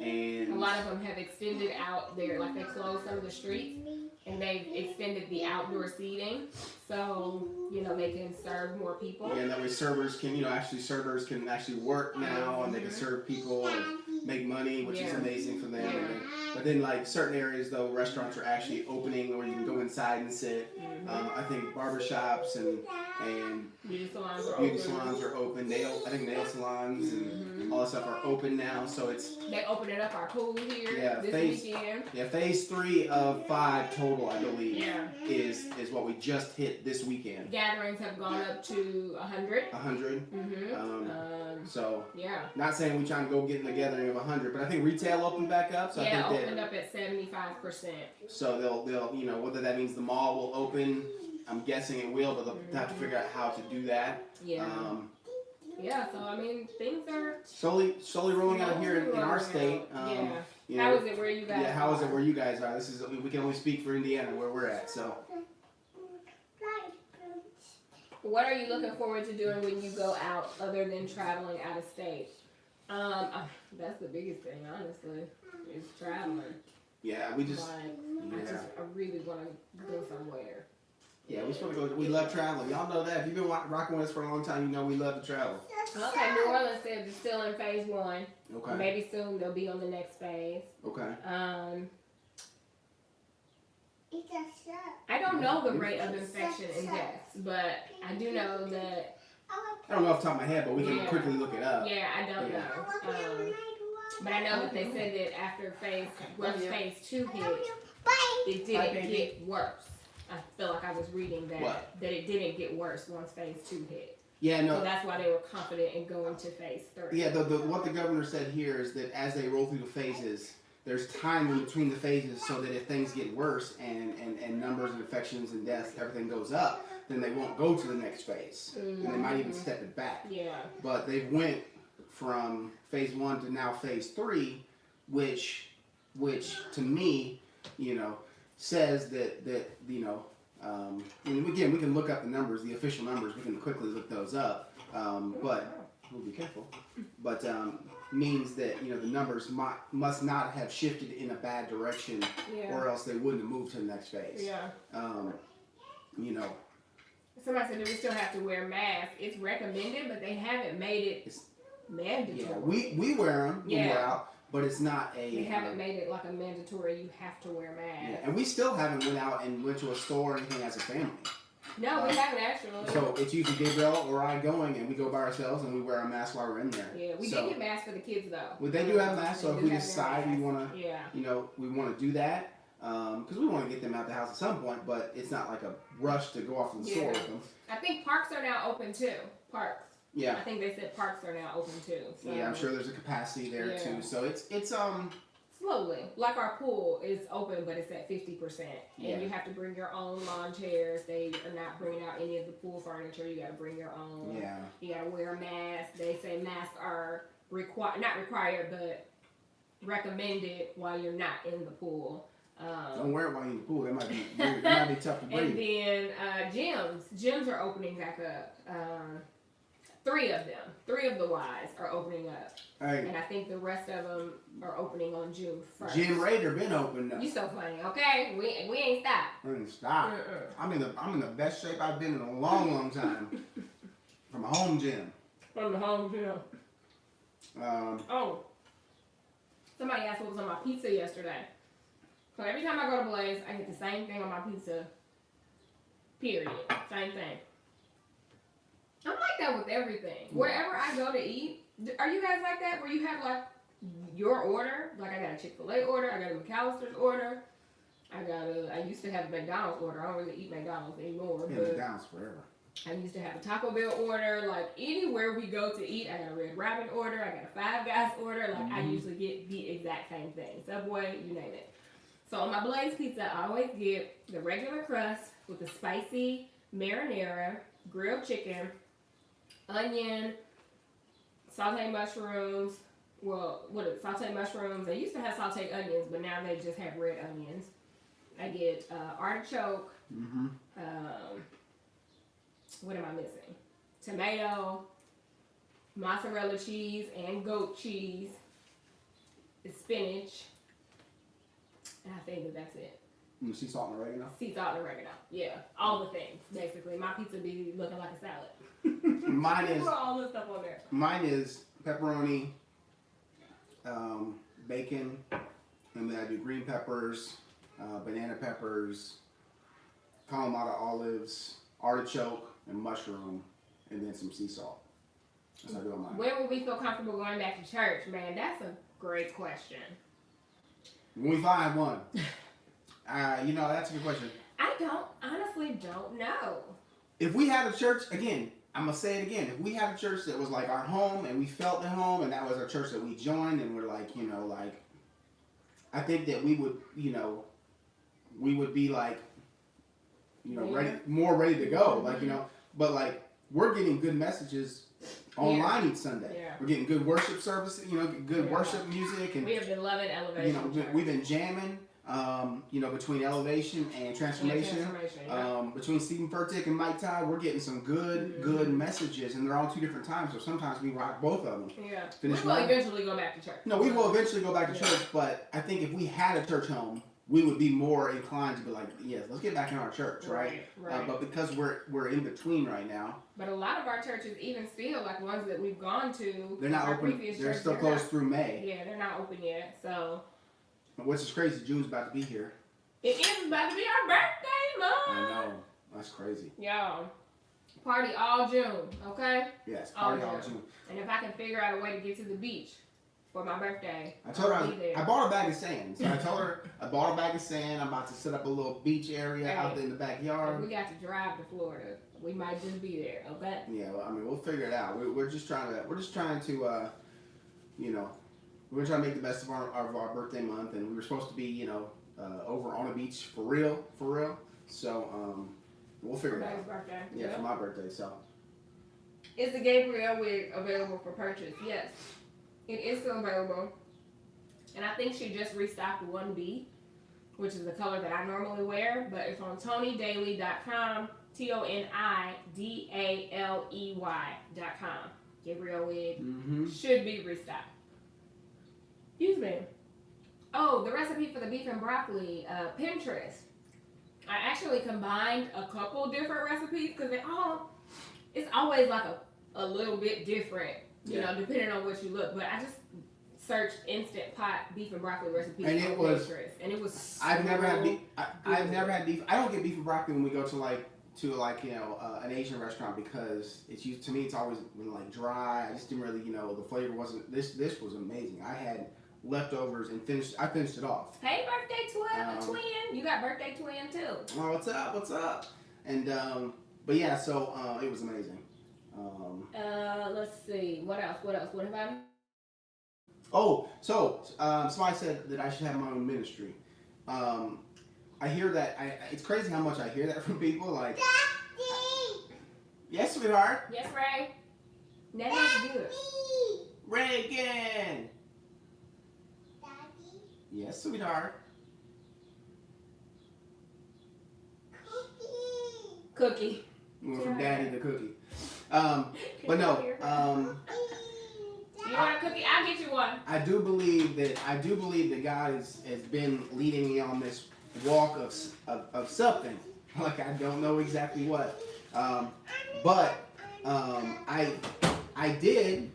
and a lot of them have extended out their, like they closed some of the streets and they've extended the outdoor seating so, you know, they can serve more people. yeah, and that way servers can, servers can actually work now and they can serve people and make money, which is Yeah. amazing for them. Yeah. But then, like certain areas, though, restaurants are actually opening, or you can go inside and sit. I think barbershops and Beauty salons are beauty open. salons are open. I think nail salons and all that stuff are open now. So it's They opening up our pool here this phase weekend. phase 3 of 5 total, I believe, Yeah. is what we just hit this weekend. Gatherings have gone up to 100. 100. So Yeah. not saying we trying to go get in the gathering of 100, but I think retail opened back up. So Yeah, I think opened up at 75%. so they'll whether that means the mall will open. I'm guessing it will, but they'll have to figure out how to do that. Yeah. Yeah, so I mean, things are Slowly rolling out here in our state. Yeah. You How know, is it where you guys yeah, how is it are? where you guys are? We can only speak for Indiana where we're at. So What are you looking forward to doing when you go out other than traveling out of state? That's the biggest thing, honestly, is traveling. yeah, we just Like, I really want to go somewhere. we just want to go. We love traveling. Y'all know that. If you've been rocking with us for a long time, you know we love to travel. Okay, New Orleans said they're still in phase 1. Okay. Maybe soon they'll be on the next phase. Okay. I don't know the rate of infection and deaths, but I do know that. I don't know off the top of my head, but we can quickly look it up. Yeah, I don't Yeah. know. But I know that they said that after once phase 2 hit, it didn't get worse. I feel like I was reading that it didn't get worse once phase 2 hit. Yeah, no. So that's why they were confident in going to phase 3. Yeah, what the governor said here is that as they roll through the phases, there's time in between the phases so that if things get worse and numbers of infections and deaths, everything goes up, then they won't go to the next phase. And they might even step it back. Yeah. But they went from phase 1 to now phase 3, which to me, says that and again, we can look up the numbers, the official numbers, we can quickly look those up, but we'll be careful. But means that the numbers must not have shifted in a bad direction, or else they wouldn't have moved to the next phase. Yeah. Somebody said that we still have to wear masks. It's recommended, but they haven't made it mandatory. Yeah, we wear them when we're out, but it's not a. They haven't made it like a mandatory. You have to wear masks. Yeah, and we still haven't went out and went to a store or anything as a family. No, we haven't actually. So it's usually Gabriel or I going, and we go by ourselves and we wear our mask while we're in there. Yeah, we did get masks for the kids though. Well, they do have masks, so if we decide we want to, yeah. We want to do that, because we want to get them out the house at some point, but it's not like a rush to go off to the store with them. I think parks are now open too. Parks. Yeah. I think they said parks are now open too. So. Yeah, I'm sure there's a capacity there too. So it's slowly. Like our pool is open, but it's at 50%, and you have to bring your own lawn chairs. They are not bringing out any of the pool furniture. You got to bring your own. Yeah. You got to wear a mask. They say masks are not required, but recommended while you're not in the pool. Don't wear it while you're in the pool. That might be weird. It might be tough to breathe. And then gyms are opening back up. 3 of them, 3 of the Ys are opening up, Hey, and I think the rest of them are opening on June 1st. Gym Raider been open though. You so funny, okay? We ain't stopped. Stop. I'm in the best shape I've been in a long time. From a home gym. From the home gym. Oh, Somebody asked what was on my pizza yesterday. So every time I go to Blaze, I get the same thing on my pizza. Period. Same thing. I'm like that with everything. Wherever I go to eat, are you guys like that? Where you have like your order? Like I got a Chick-fil-A order, I got a McAllister's order, I used to have a McDonald's order. I don't really eat McDonald's anymore. yeah, But McDonald's forever. I used to have a Taco Bell order. Like anywhere we go to eat, I got a Red Robin order, I got a Five Guys order. Like I usually get the exact same thing. Subway, you name it. So on my Blaze pizza, I always get the regular crust with the spicy marinara, grilled chicken, onion, sauteed mushrooms. Well, sauteed mushrooms? They used to have sauteed onions, but now they just have red onions. I get artichoke. Mm-hmm. What am I missing? Tomato, mozzarella cheese, and goat cheese. The spinach. And I think that's it. Sea salt and oregano. Sea salt and oregano. Yeah, all the things basically. My pizza be looking like a salad. Mine Put all this stuff on there. Mine is pepperoni, bacon, and then I do green peppers, banana peppers, Kalamata olives, artichoke, and mushroom, and then some sea salt. That's how I do on mine. When will we feel comfortable going back to church? Man, that's a great question. When we find one. That's a good question. I honestly don't know. If we had a church, again, I'm going to say it again. If we had a church that was like our home and we felt at home and that was our church that we joined and we're like, I think that we would, we would be like, ready to go. Like, but like we're getting good messages online each Sunday. Yeah. We're getting good worship services, good worship music. And We have been loving Elevation. we've been jamming. Between Elevation and Transformation, between Stephen Furtick and Mike Todd, we're getting some good messages, and they're all 2 different times. So sometimes we rock both of them. Yeah, Finish we will one. eventually go back to church. No, we will eventually go back to church, but I think if we had a church home, we would be more inclined to be like, yes, let's get back in our church, right? But because we're in between right now. But a lot of our churches, even still, like ones that we've gone to, they're not open. They're still closed through May. Yeah, they're not open yet. So. Which is crazy. June's about to be here. It is about to be our birthday month. I know. That's crazy. Y'all, party all June, okay? Yes, party all June. And if I can figure out a way to get to the beach for my birthday, I told I'll her be there. I bought a bag of sand. So I told her I bought a bag of sand. I'm about to set up a little beach area out there in the backyard. If we got to drive to Florida, we might just be there, okay? Yeah, well, I mean, we'll figure it out. We're just trying to we're trying to make the best of our birthday month, and we were supposed to be, over on a beach for real. So, we'll figure it out. Birthday. Yeah, for my birthday. So, Is the Gabrielle wig available for purchase? Yes, it is still available, and I think she just restocked 1B, which is the color that I normally wear. But it's on TonyDaily.com, TonyDaLey.com. Gabrielle wig should be restocked. Excuse me. Oh, the recipe for the beef and broccoli, Pinterest. I actually combined a couple different recipes because it's always like a little bit different, depending on what you look. But I just searched Instant Pot beef and broccoli recipes and on Pinterest, and it was. I've never had beef. I've never had beef. I don't get beef and broccoli when we go to an Asian restaurant because to me it's always been like dry. I just didn't really, the flavor wasn't. This was amazing. I had leftovers and I finished it off. Hey, birthday twin! You got birthday twin too. Oh, what's up? And but yeah, so it was amazing. Let's see. What else? What have I? Oh, so somebody said that I should have my own ministry. I hear that. It's crazy how much I hear that from people. Like, yes, sweetheart. Yes, Ray. That is good. Reagan. Yes, sweetheart. Cookie. We went from daddy to cookie. But no. You want a cookie? I'll get you one. I do believe that God has been leading me on this walk of something. Like I don't know exactly what. But I did.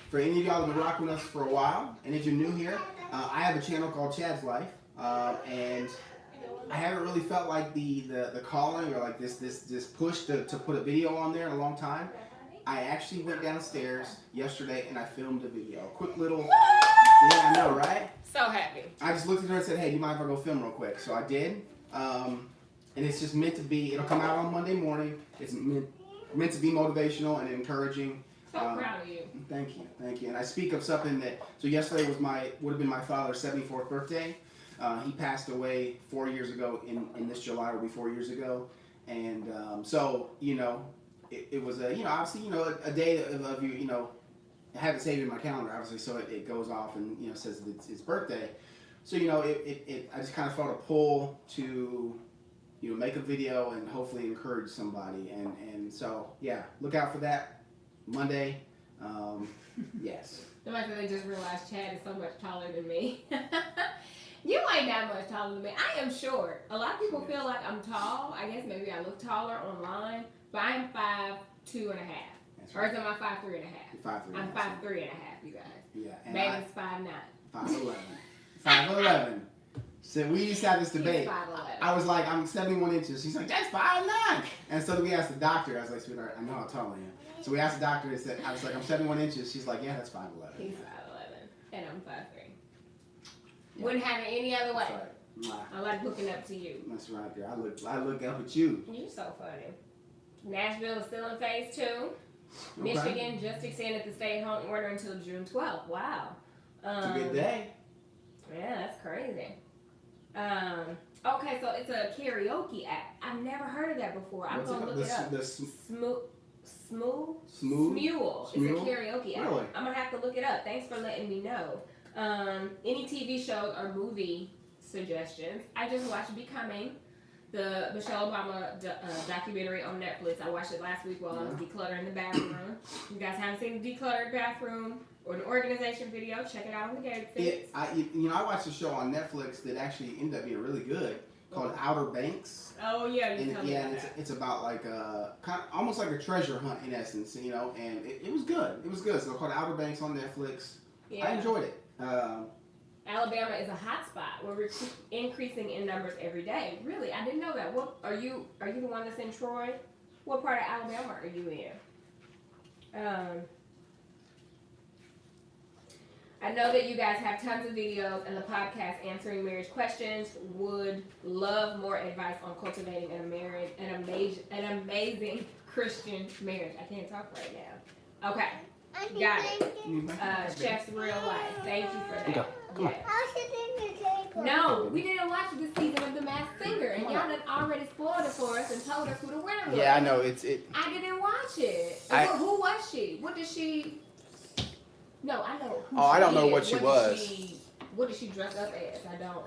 For any of y'all that have been rocking with us for a while, and if you're new here, I have a channel called Chad's Life, and I haven't really felt like the calling or like this push to put a video on there in a long time. I actually went downstairs yesterday and I filmed a video. A quick little, yeah, I know, right? So happy. I just looked at her and said, hey, do you mind if I go film real quick? So I did, and it's just meant to be, it'll come out on Monday morning. It's meant to be motivational and encouraging. So proud of you. Thank you. And I speak of something that, so yesterday would have been my father's 74th birthday. He passed away 4 years ago, in this July will be 4 years ago. And so, you know, it was a, you know, obviously, you know, a day of you, you know, I have it saved in my calendar, obviously, so it goes off and, you know, says it's his birthday. So, you know, I just kind of felt a pull to, you know, make a video and hopefully encourage somebody. And so, yeah, look out for that Monday. Yes. The fact that they just realized Chad is so much taller than me. You ain't that much taller than me. I am short. A lot of people feel like I'm tall. I guess maybe I look taller online, but I'm 5'2.5". That's Or right. is it my 5'3.5"? You're 5'3". I'm 5'3.5", you guys. Yeah. And Baby's 5'9". 5'11". 5'11". So we used to have this debate. He's 5'11". I was like, I'm 71 inches. She's like, that's 5'9". And so we asked the doctor. I was like, sweetheart, I know how tall I am. So we asked the doctor. And said, I was like, I'm 71 inches. She's like, yeah, that's 5'11". He's 5'11", and I'm 5'3". Yeah. Wouldn't have it any other way. That's right. I like looking up to you. That's right, girl. I look up at you. You're so funny. Nashville is still in phase 2. Okay. Michigan just extended the stay-at-home order until June 12th. Wow. It's a good day. Yeah, that's crazy. Okay, so it's a karaoke app. I've never heard of that before. I'm going to look it up. Smule is a karaoke app. Really? I'm going to have to look it up. Thanks for letting me know. Any TV shows or movie suggestions. I just watched Becoming, the Michelle Obama documentary on Netflix. I watched it last week while I was decluttering the bathroom. You guys haven't seen the decluttered bathroom or an organization video, check it out on the GabeBabeTV. I watched a show on Netflix that actually ended up being really good called Outer Banks. Oh yeah, you tell me about and that. it's about like kind of almost like a treasure hunt in essence, you know. And it was good. It was good. So called Outer Banks on Netflix. Yeah. I enjoyed it. Alabama is a hot spot. We're increasing in numbers every day. Really, I didn't know that. What are you the one that's in Troy? What part of Alabama are you in? I know that you guys have tons of videos and the podcast answering marriage questions. Would love more advice on cultivating an amazing Christian marriage. I can't talk right now. Okay. Got it. Chef's Real Life. Thank you for that. Okay, come on. Yes. No, we didn't watch this season of The Masked Singer, and y'all done already spoiled it for us and told us who the winner was. Yeah, I know. I didn't watch it. Who was she? What did she? No, I know. Who I don't she know is. what she was. What did she dress up as? I don't.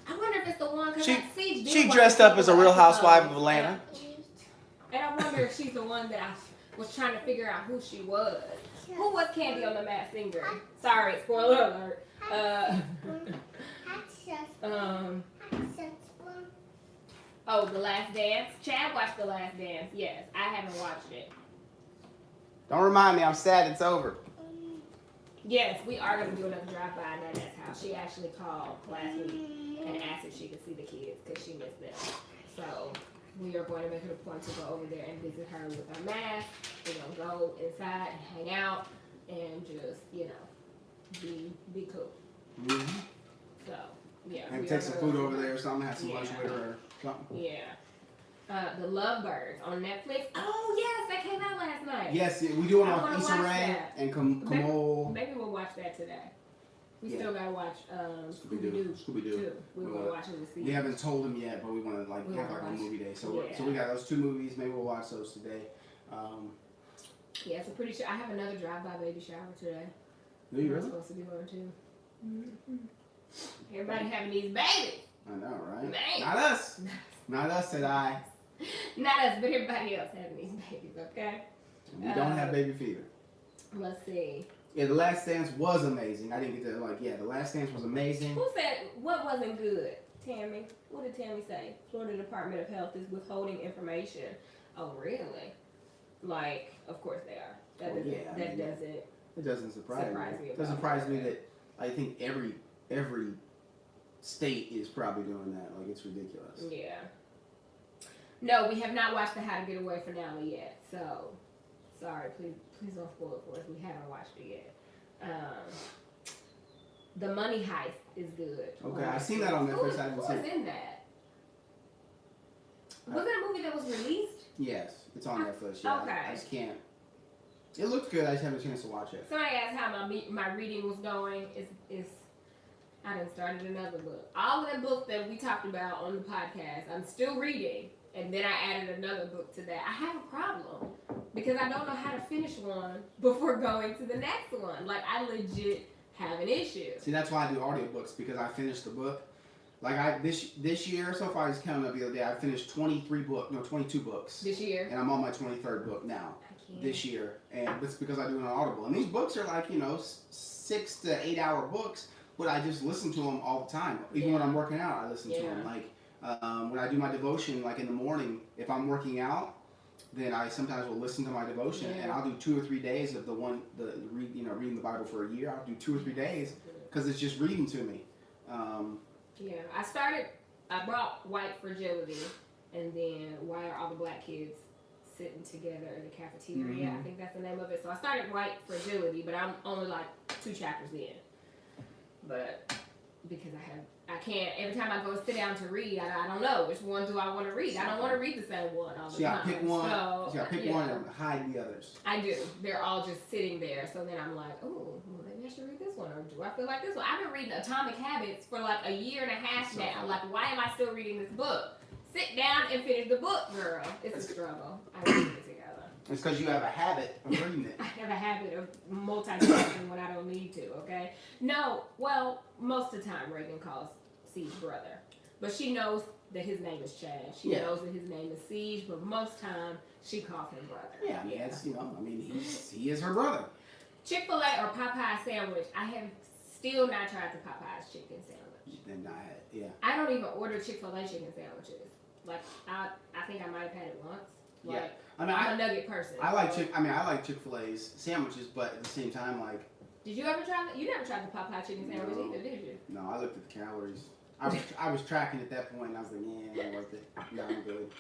I wonder if it's the one. Cause She dressed up as a Real Housewife of Atlanta. And I wonder if she's the one that I was trying to figure out who she was. Who was Candy on The Masked Singer? Sorry, spoiler alert. Oh, The Last Dance. Chad watched The Last Dance. Yes, I haven't watched it. Don't remind me. I'm sad it's over. Yes, we are going to do another drive-by at Nana's house. She actually called last week and asked if she could see the kids because she missed them. So we are going to make it a point to go over there and visit her with our mask. We're going to go inside and hang out and just, you know, be cool. Mm-hmm. So, yeah. Maybe take some food over there or something. Have some lunch with her or something. Yeah. The Lovebirds on Netflix. Oh, yes, that came out last night. Yes, we do it I on wanna Issa watch Rae that. and Kamol. Maybe we'll watch that today. We Yeah. still gotta watch Scooby-Doo. too. We're gonna watch it this season. We haven't told them yet, but we want to We have wanna like a watch- movie day. So yeah. so we got those 2 movies. Maybe we'll watch those today. Yeah, so pretty sure I have another drive-by baby shower today. Do you I'm really? supposed to be going too. Everybody having these babies. I know, right? Man. Not us. Not us, said I. Not us, but everybody else having these babies, okay? We don't have baby fever. Let's see. Yeah, The Last Dance was amazing. I didn't get to, The Last Dance was amazing. Who said what wasn't good? Tammy. What did Tammy say? Florida Department of Health is withholding information. Oh, really? Like, of course they are. That doesn't. It doesn't surprise me. It doesn't about surprise me that I think every state is probably doing that. Like, it's ridiculous. Yeah. No, we have not watched the How to Get Away finale yet. So, sorry, please don't spoil it for us. We haven't watched it yet. The Money Heist is good. Okay, I've seen that on Netflix. I haven't seen Who was it. in that? Was it a movie that was released? Yes, it's on Netflix. Yeah, Okay. I just can't. It looked good. I just haven't had a chance to watch it. Somebody asked how my reading was going. It's I done started another book. All of the books that we talked about on the podcast, I'm still reading. And then I added another book to that. I have a problem because I don't know how to finish one before going to the next one. Like, I legit have an issue. See, that's why I do audiobooks, because I finished the book. Like, this year so far, I was counting up the other day, I finished 22 books. This year? And I'm on my 23rd book now. I can't. This year. And it's because I do it on Audible. And these books are like, 6 to 8 hour books, but I just listen to them all the time. Even when I'm working out, I listen to them. Like, when I do my devotion, like in the morning, if I'm working out, then I sometimes will listen to my devotion, and I'll do 2 or 3 days of reading the Bible for a year. I'll do 2 or 3 days because it's just reading to me. I brought White Fragility, and then Why Are All the Black Kids Sitting Together in the Cafeteria? I think that's the name of it. So I started White Fragility, but I'm only like 2 chapters in. But because I can't, every time I go sit down to read, I don't know which one do I want to read. I don't want to read the same one all the time. So you gotta pick one. So, you gotta pick one and hide the others. I do. They're all just sitting there. So then I'm like, oh, well, maybe I should read this one, or do I feel like this one? I've been reading Atomic Habits for like a year and a half now. Like, why am I still reading this book? Sit down and finish the book, girl. It's a struggle. I read it together. It's because you have a habit of reading it. I have a habit of multitasking when I don't need to, okay? No, well, most of the time Reagan calls Siege brother. But she knows that his name is Chad. She knows that his name is Siege, but most time she calls him brother. Yeah, I mean, he is her brother. Chick-fil-A or Popeye sandwich. I have still not tried the Popeye's chicken sandwich. Then I don't even order Chick-fil-A chicken sandwiches. Like, I think I might have had it once. Like, I'm a nugget person. I like Chick-fil-A's sandwiches, but at the same time, like. Did you ever try that? You never tried the Popeye chicken sandwich either, did you? No, I looked at the calories. I was tracking at that point, and I was like, yeah, not worth it. No, I'm good.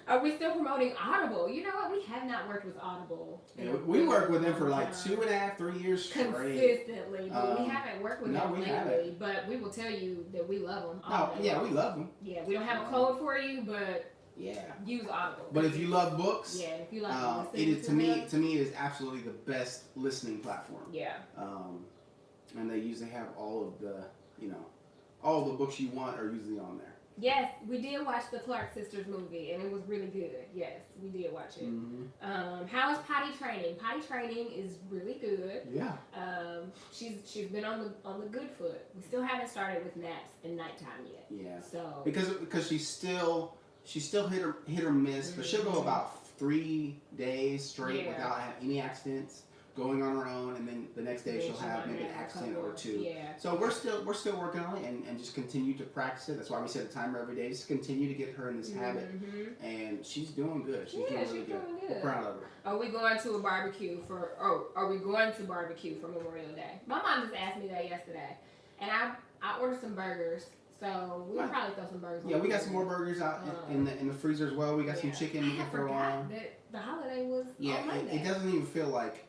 Are we still promoting Audible? You know what? We have not worked with Audible. Yeah, we worked with them for like 2.5, 3 years straight. Consistently, but we haven't worked with them lately. Haven't. But we will tell you that we love them. We love them. Yeah, we don't have a code for you, but yeah, use Audible. But if you love books, if you like it is to me it is absolutely the best listening platform. Yeah. And they usually have all of the all the books you want are usually on there. Yes, we did watch the Clark Sisters movie, and it was really good. Yes, we did watch it. Mm-hmm. How is potty training? Potty training is really good. Yeah. She's been on the good foot. We still haven't started with naps and nighttime yet. Yeah. So because she's still hit or miss, but she'll go about 3 days straight without having any accidents. Going on her own, and then the next day she'll have maybe an accident or 2. Yeah. So we're still working on it and just continue to practice it. That's why we set a timer every day. Just continue to get her in this habit, and she's doing good. She's doing really good. We're proud of her. Are we going to barbecue for Memorial Day? My mom just asked me that yesterday, and I ordered some burgers. So we'll probably throw some burgers. Yeah, we got some more burgers out in the freezer as well. We got some chicken we can throw on. The holiday was on Monday. It doesn't even feel like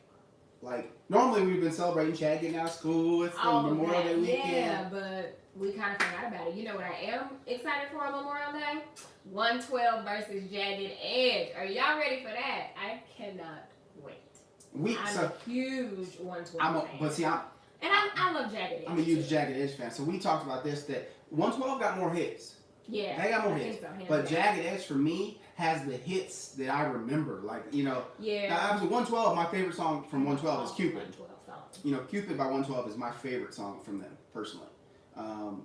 normally we've been celebrating Chad getting out of school. It's Memorial Day weekend. Yeah, but we kind of forgot about it. You know what I am excited for on Memorial Day? 112 versus Jagged Edge. Are y'all ready for that? I cannot wait. I'm a huge 112 fan. I love Jagged Edge. I'm a huge Jagged Edge fan. So we talked about this, that 112 got more hits. Yeah. They got more hits. So, but Jagged Edge for me has the hits that I remember. Like, Yeah. Now, obviously 112, my favorite song from 112 is Cupid. you know, Cupid by 112 is my favorite song from them, personally.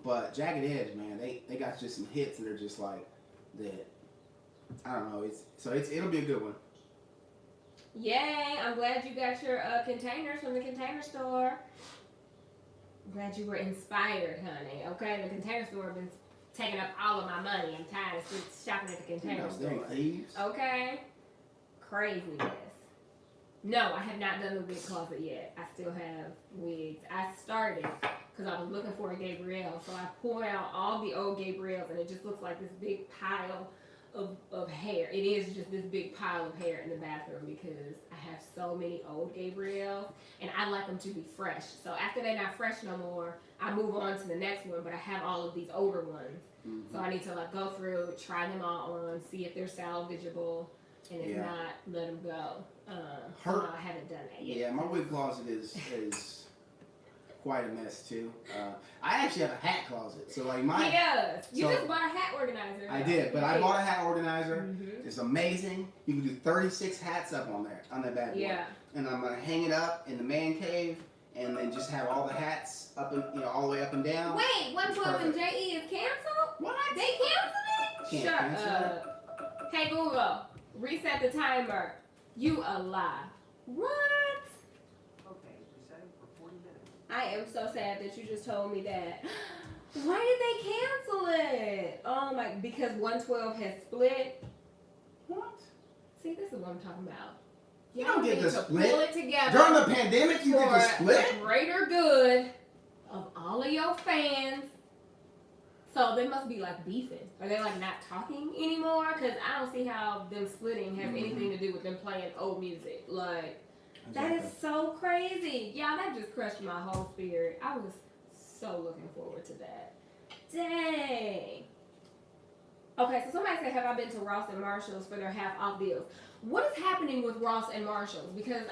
But Jagged Edge, man, they got just some hits that are just like that. I don't know. It'll be a good one. Yay! I'm glad you got your containers from the Container Store. I'm glad you were inspired, honey. Okay, the Container Store been taking up all of my money. I'm tired of shopping at the Container Store. Okay, craziness. No, I have not done the wig closet yet. I still have wigs. I started because I was looking for a Gabrielle, so I pulled out all the old Gabrielles, and it just looks like this big pile of hair. It is just this big pile of hair in the bathroom because I have so many old Gabrielles, and I like them to be fresh. So after they're not fresh no more, I move on to the next one, but I have all of these older ones. Mm-hmm. So I need to like go through, try them all on, see if they're salvageable, and if not, let them go. So I haven't done that yet. Yeah, my wig closet is quite a mess too. I actually have a hat closet, so like my. He does. You just bought a hat organizer. I did, but I bought a hat organizer. Mm-hmm. It's amazing. You can do 36 hats up on that bad boy. Yeah. And I'm gonna hang it up in the man cave, and then just have all the hats up and all the way up and down. Wait, 112 and JE is canceled? What? They canceled it? Can't Shut cancel up. Hey Google, reset the timer. You a lie. What? Okay, resetting for 40 minutes. I am so sad that you just told me that. Why did they cancel it? Oh my, because 112 has split. What? See, this is what I'm talking about. You don't get the split. Pull it together During the pandemic, you get the split? For the greater good of all of your fans. So they must be like beefing. Are they like not talking anymore? Because I don't see how them splitting has anything to do with them playing old music. Like, that is so crazy. Y'all, that just crushed my whole spirit. I was so looking forward to that. Dang. Okay, so somebody said, have I been to Ross and Marshall's for their half off deals? What is happening with Ross and Marshall's? Because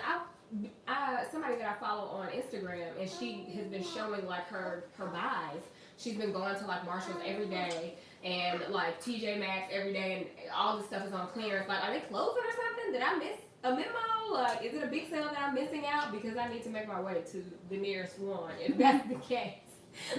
somebody that I follow on Instagram, and she has been showing like her buys. She's been going to like Marshall's every day and like TJ Maxx every day, and all this stuff is on clearance. Like, are they closing or something? Did I miss a memo? Like, is it a big sale that I'm missing out? Because I need to make my way to the nearest one. If that's the case,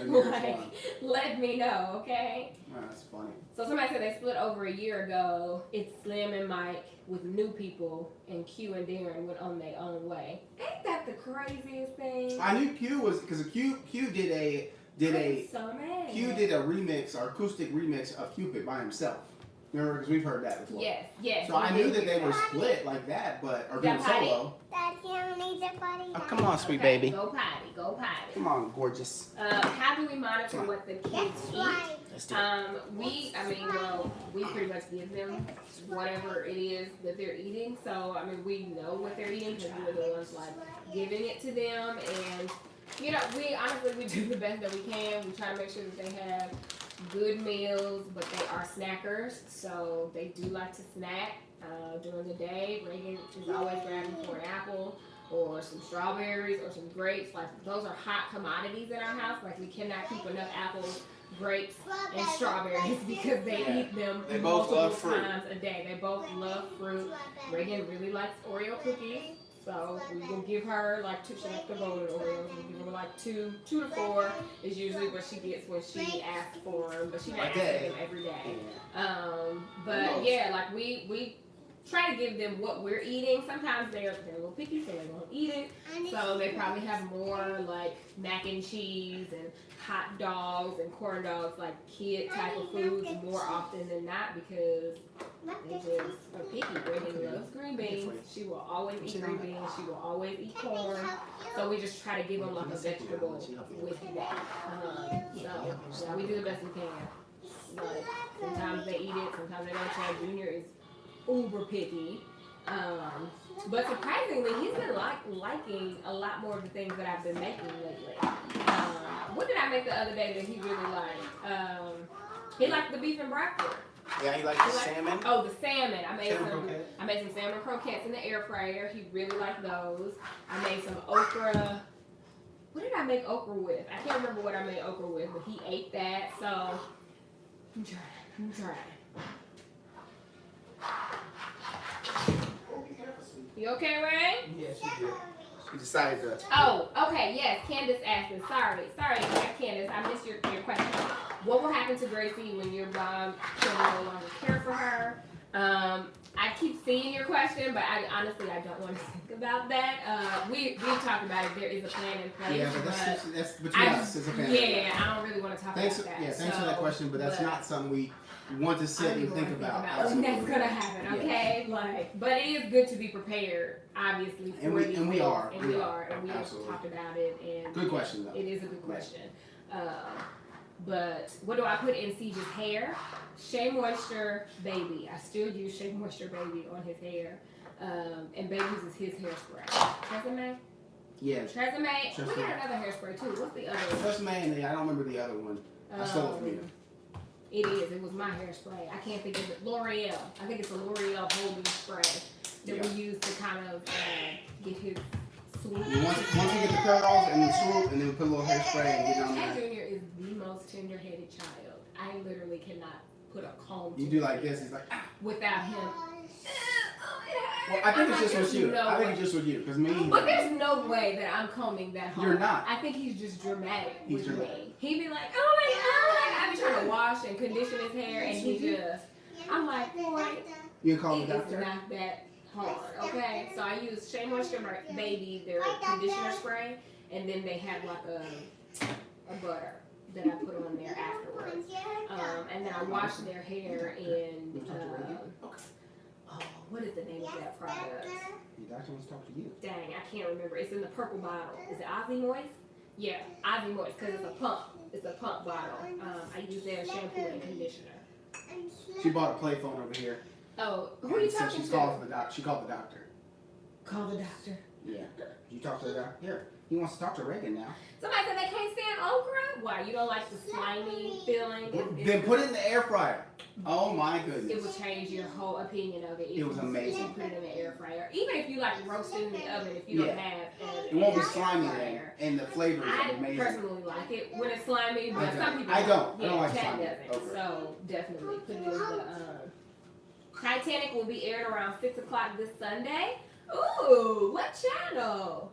like, let me know, okay? Oh, that's funny. So somebody said they split over a year ago. It's Slim and Mike with new people, and Q and Darren went on their own way. Ain't that the craziest thing? I knew Q was because Q did a Q did a remix, or acoustic remix of Cupid by himself. Remember, because we've heard that before. Yes. So I knew that they were split like that, or doing solo. Daddy, I need the body. Oh, come on, sweet Okay, baby. Go potty. Come on, gorgeous. How do we monitor what the kids That's eat? right. Let's do it. We pretty much give them whatever it is that they're eating. So, I mean, we know what they're eating because we're the ones like giving it to them. And, you know, we do the best that we can. We try to make sure that they have good meals, but they are snackers. So they do like to snack during the day. Reagan is always grabbing for an apple or some strawberries or some grapes. Like, those are hot commodities in our house. Like, we cannot keep enough apples, grapes, and strawberries because they eat them They both multiple love fruit. times a day. They both love fruit. Reagan really likes Oreo cookies, so we will give her like 2. She likes the golden Oreos. We give her like 2 to 4 is usually what she gets when she asks for them, but she doesn't ask for them every day. But yeah, like we try to give them what we're eating. Sometimes they're a little picky, so they won't eat it. So they probably have more like mac and cheese and hot dogs and corn dogs, like kid type of foods more often than not because they just are picky. Reagan loves green beans. She will always eat green beans. She will always eat corn. So we just try to give them like a vegetable with that. So we do the best we can. Like, sometimes they eat it, sometimes they don't. Chad Jr. is uber picky. But surprisingly, he's been liking a lot more of the things that I've been making lately. What did I make the other day that he really liked? He liked the beef and broccoli. Yeah, you like the salmon? Oh, the salmon. I made some salmon croquettes in the air fryer. He really liked those. I made some okra. What did I make okra with? I can't remember what I made okra with, but he ate that. So I'm trying. You okay, Ray? Yeah, she's good. She decided to. Oh, okay, yes. Candace asked us. Sorry, Candace. I missed your question. What will happen to Gracie when your mom can no longer care for her? I keep seeing your question, but I honestly don't want to think about that. We've talked about it. There is a plan in place. Yeah, but that's between us as a family. Yeah, I don't really want to talk about that. Yeah, thanks for that question, but that's not something we want to sit and think about. When that's gonna happen, okay? Yeah. Like, but it is good to be prepared, obviously. For we are. And we have talked about it. And good question, though. It is a good question. But what do I put in Siege's hair? Shea Moisture Baby. I still use Shea Moisture Baby on his hair. And Baby uses his hairspray. Tresemme? Yeah. Tresemme. We got another hairspray too. What's the other one? Tresemme, and I don't remember the other one. I stole it from you. It is. It was my hairspray. I can't think of it. L'Oreal. I think it's a L'Oreal holding spray that we use to kind of get his swoop. Once we get the curls and the swoop, and then we put a little hairspray and get on there. Junior is the most tender-headed child. I literally cannot put a comb. You do like this. He's like, ah. Without him. Well, I think it's just with you. I think it's just with you, because me. But there's no way that I'm combing that hard. You're not. I think he's just dramatic with dramatic. me. He'd be like, oh my god. I be trying to wash and condition his hair, and he just. I'm like, boy. You call the It's doctor? not that hard, okay? So I use Shea Moisture Baby, their conditioner spray, and then they have like a butter that I put on there afterwards. And then I wash their hair in, what is the name of that product? Your doctor wants to talk to you. Dang, I can't remember. It's in the purple bottle. Is it Ozzy Moist? Yeah, Ozzy Moist, because it's a pump. It's a pump bottle. I use their shampoo and conditioner. She bought a play phone over here. Oh, who are you So talking she's to? called the doctor. She called the doctor. Call the doctor. Yeah. You talk to the doctor? Here. He wants to talk to Reagan now. Somebody said they can't stand okra? Why? You don't like the slimy feeling? Then put it in the air fryer. Oh my It goodness. will change your whole opinion of it. It was amazing. If you put it in the air fryer. Even if you like roast it in the oven, if you don't have It won't be air slimy fryer. then, and the flavor is I amazing. personally like it when it's slimy, but some people I don't. I don't Yeah, like Chad slimy. doesn't. Okay. So definitely put it in the Titanic will be aired around 6 o'clock this Sunday. Ooh, what channel?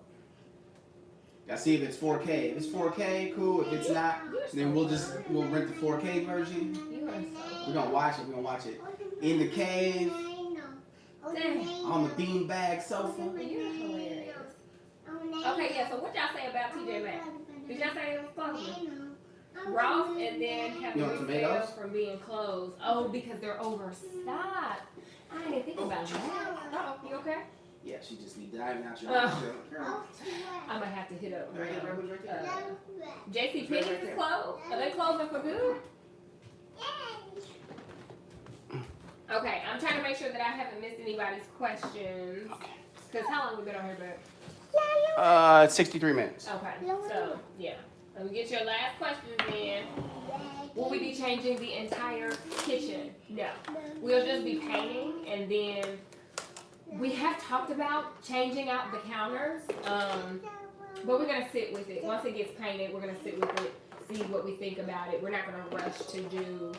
Gotta see if it's 4K. If it's 4K, cool. If it's not, then we'll rent the 4K version. You are so We're gonna watch it. We're gonna watch it in the cave, Dang. on the beanbag sofa. You're hilarious. Okay, yeah, so what y'all say about TJ Maxx? Did y'all say it was closing? Ross and then have You want the tomatoes? sales from being closed. Oh, because they're overstocked. I didn't even think about that. Uh-oh, you okay? Yeah, she just be diving out your Oh. mouth. I'm gonna have to hit up. Right there. JC Penney's is closed. Are they closing for good? Okay, I'm trying to make sure that I haven't missed anybody's questions. Okay. Because how long we been on here, babe? 63 minutes. Okay, so, yeah. Let me get your last questions in. Will we be changing the entire kitchen? No. We'll just be painting, and then we have talked about changing out the counters, but we're going to sit with it. Once it gets painted, we're going to sit with it, see what we think about it. We're not going to rush to do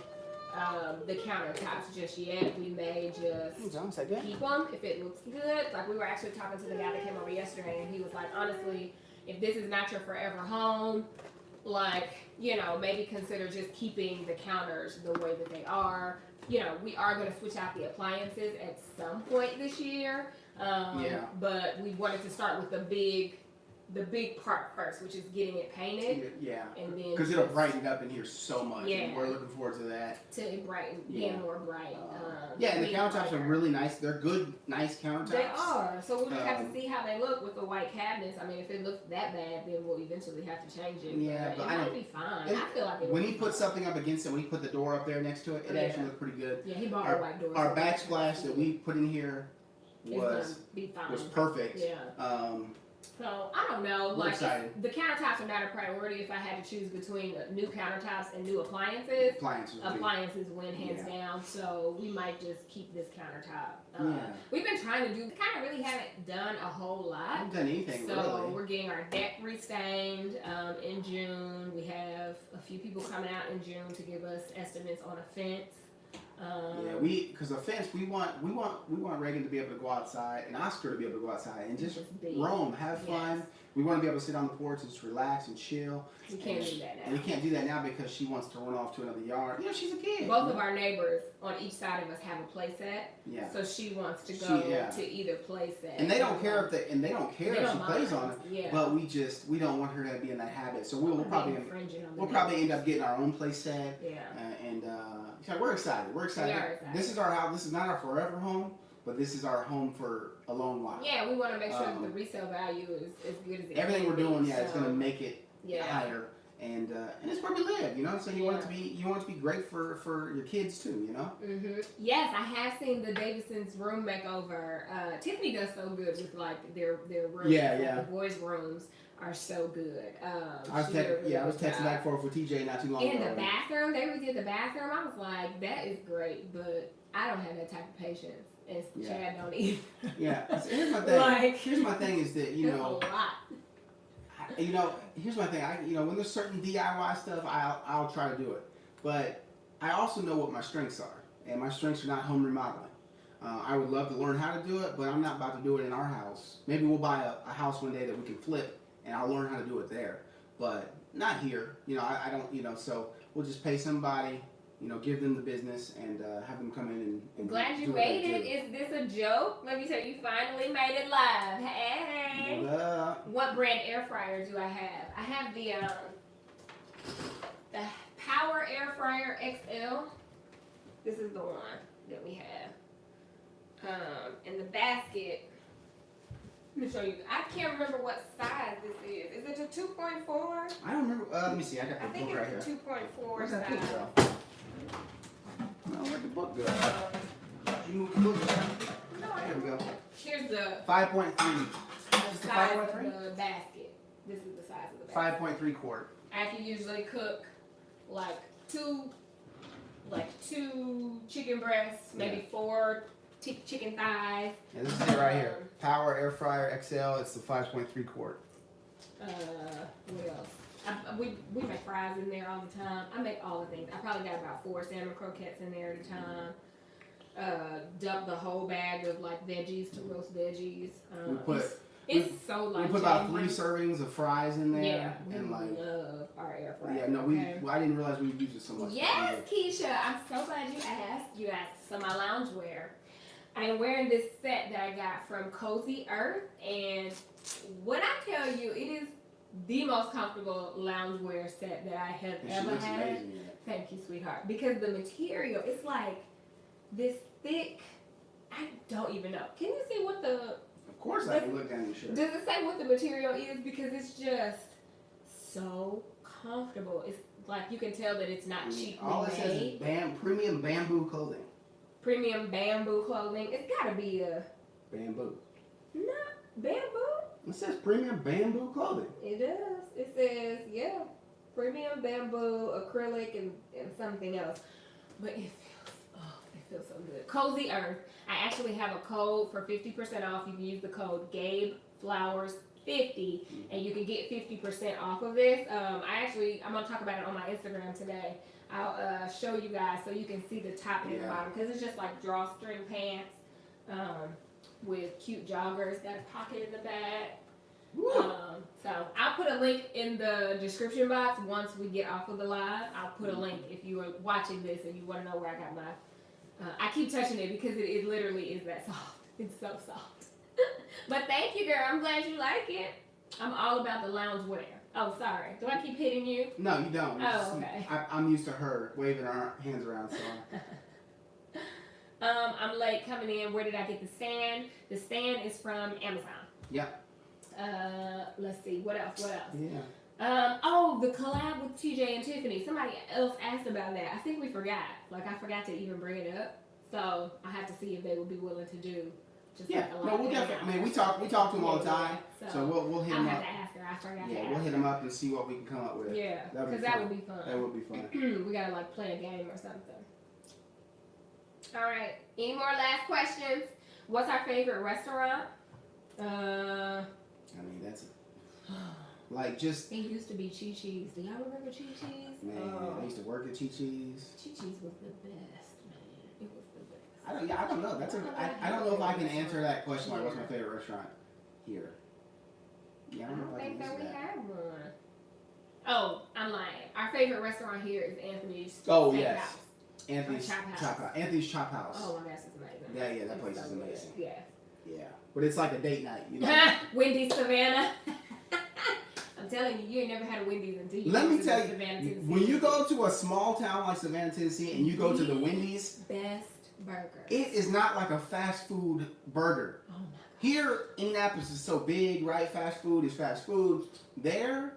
the countertops just yet. We may just keep them if it looks good. Like, we were actually talking to the guy that came over yesterday, and he was like, honestly, if this is not your forever home, like, you know, maybe consider just keeping the counters the way that they are. You know, we are going to switch out the appliances at some point this year. But we wanted to start with the big part first, which is getting it painted. Yeah. And then Because it'll brighten it up in here so much. Yeah. And we're looking forward to that. to it brighten, Yeah. being more bright. Yeah, and the being countertops are brighter. really nice. They're good, nice countertops. They are. So we'll just have to Um, see how they look with the white cabinets. I mean, if it looks that bad, then we'll eventually have to change it. Yeah, but but it I might don't- be fine. it- I feel like it When will he be put fine. something up against it, when he put the door up there next to it, it Yeah. actually looked pretty good. Yeah, he bought a white door. Our backsplash that we put in here It's gonna was be fine. perfect. Yeah. So I don't know. We're Like excited. the countertops are not a priority. If I had to choose between new countertops and new appliances, Appliances. appliances win hands Yeah. down. So we might just keep this countertop. Yeah. We've been trying to do. Kind of really haven't done a whole I lot. haven't done anything So really. we're getting our deck restained in June. We have a few people coming out in June to give us estimates on a fence. because the fence, we want Reagan to be able to go outside and Oscar to be able to go outside and just roam, have fun. Yes. We want to be able to sit on the porch and just relax and chill. We can't do that now. And we can't do that now because she wants to run off to another yard. You know, she's a kid. Both of our neighbors on each side of us have a play set. Yeah. So she wants to go to either play set. And they don't care if she plays on it. Yeah. But we don't want her to be in that habit. So we'll probably end up getting our own play set. Yeah. So we're excited. We're excited. We are excited. This is our house. This is not our forever home, but this is our home for a long while. Yeah, we want to make sure that the resale value is as good as it everything we're doing. Yeah, so, it's gonna make it higher. And it's where we live, you know. So you want it to be great for your kids too, you know. Yes, I have seen the Davidson's room makeover. Tiffany does so good with like their rooms. Yeah. The boys' rooms are so good. I was texting back and forth with TJ not too long ago. In the bathroom, they redid the bathroom. I was like, that is great, but I don't have that type of patience, and Chad don't either. Yeah. So here's my thing. Here's my thing is that a lot. Here's my thing. When there's certain DIY stuff, I'll try to do it. But I also know what my strengths are, and my strengths are not home remodeling. I would love to learn how to do it, but I'm not about to do it in our house. Maybe we'll buy a house one day that we can flip, and I'll learn how to do it there. But not here. I don't. So we'll just pay somebody. Give them the business and have them come in and I'm glad you made it. Is this a joke? Let me tell you, finally made it live. Hey. What brand air fryer do I have? I have the Power Air Fryer XL. This is the one that we have. In the basket. Let me show you. I can't remember what size this is. Is it a 2.4? I don't remember. Let me see. I got the book right here. I think it's a 2.4 Where's that size. book go? Where'd the book go? You moved the book. There we go. Here's the 5.3. the size of the basket. This is the size of the basket. 5.3 quart. I can usually cook like two chicken breasts, maybe 4 chicken thighs. Yeah, this is it right here. Power Air Fryer XL. It's the 5.3 quart. What else? We make fries in there all the time. I make all the things. I probably got about 4 salmon croquettes in there at a time. Dump the whole bag of like veggies to roast veggies. It's so like. We put about 3 servings of fries in there. Yeah, and we love our air fryer. Yeah, no, I didn't realize we use it so much. Yes, Keisha, I'm so glad you asked. You asked. So my loungewear. I am wearing this set that I got from Cozy Earth, and when I tell you, it is the most comfortable loungewear set that I have ever had. Amazing, yeah. Thank you, sweetheart. Because the material, it's like this thick. I don't even know. Can you see what the? Of course, I can look down your shirt. Does it say what the material is? Because it's just so comfortable. It's like you can tell that it's not cheaply All it says is premium bamboo clothing. Premium bamboo clothing. It's gotta be a bamboo. No, bamboo. It says premium bamboo clothing. It does. It says, premium bamboo, acrylic, and something else. But it feels so good. Cozy Earth. I actually have a code for 50% off. You can use the code GabeFlowers50, and you can get 50% off of this. I'm gonna talk about it on my Instagram today. I'll show you guys so you can see the top and the bottom, because it's just like drawstring pants. With cute joggers, got a pocket in the back. So I'll put a link in the description box once we get off of the live. I'll put a link if you are watching this and you want to know where I got my. I keep touching it because it literally is that soft. It's so soft. But thank you, girl. I'm glad you like it. I'm all about the loungewear. Oh, sorry. Do I keep hitting you? No, you don't. Okay. I'm used to her waving her hands around, so. I'm late coming in. Where did I get the stand? The stand is from Amazon. Yep. Let's see. What else? Yeah. The collab with TJ and Tiffany. Somebody else asked about that. I think we forgot. I forgot to even bring it up. So I have to see if they would be willing to do just we'll definitely. I mean, we talk to them all the time. So we'll hit them up. I'll have to ask her. I forgot to ask we'll hit them up and see what we can come up with. Yeah, because that would be fun. That would be fun. We gotta play a game or something. All right. Any more last questions? What's our favorite restaurant? I mean, that's just. It used to be Chi-Chi's. Do y'all remember Chi-Chi's? Man, I used to work at Chi-Chi's. Chi-Chi's was the best, man. It was the I don't know. I don't know if I can answer that question. Like, what's my favorite restaurant here? Yeah, I I don't know don't if I think can that we answer that. have one. Oh, I'm lying. Our favorite restaurant here is Anthony's. Oh, Steakhouse. yes. Anthony's Chop House. Chop House. Anthony's Chop House. Oh my gosh, it's amazing. Yeah, that place It's is so good. amazing. Yeah. Yeah, but it's like a date night. You know? Wendy's Savannah. I'm telling you, you ain't never had a Wendy's until you Let go me to tell the you, Savannah, Tennessee. when you go to a small town like Savannah, Tennessee, and you go to the Wendy's, best burger. it is not like a fast food burger. Oh my. Here, Indianapolis is so big, right? Fast food is fast food. There,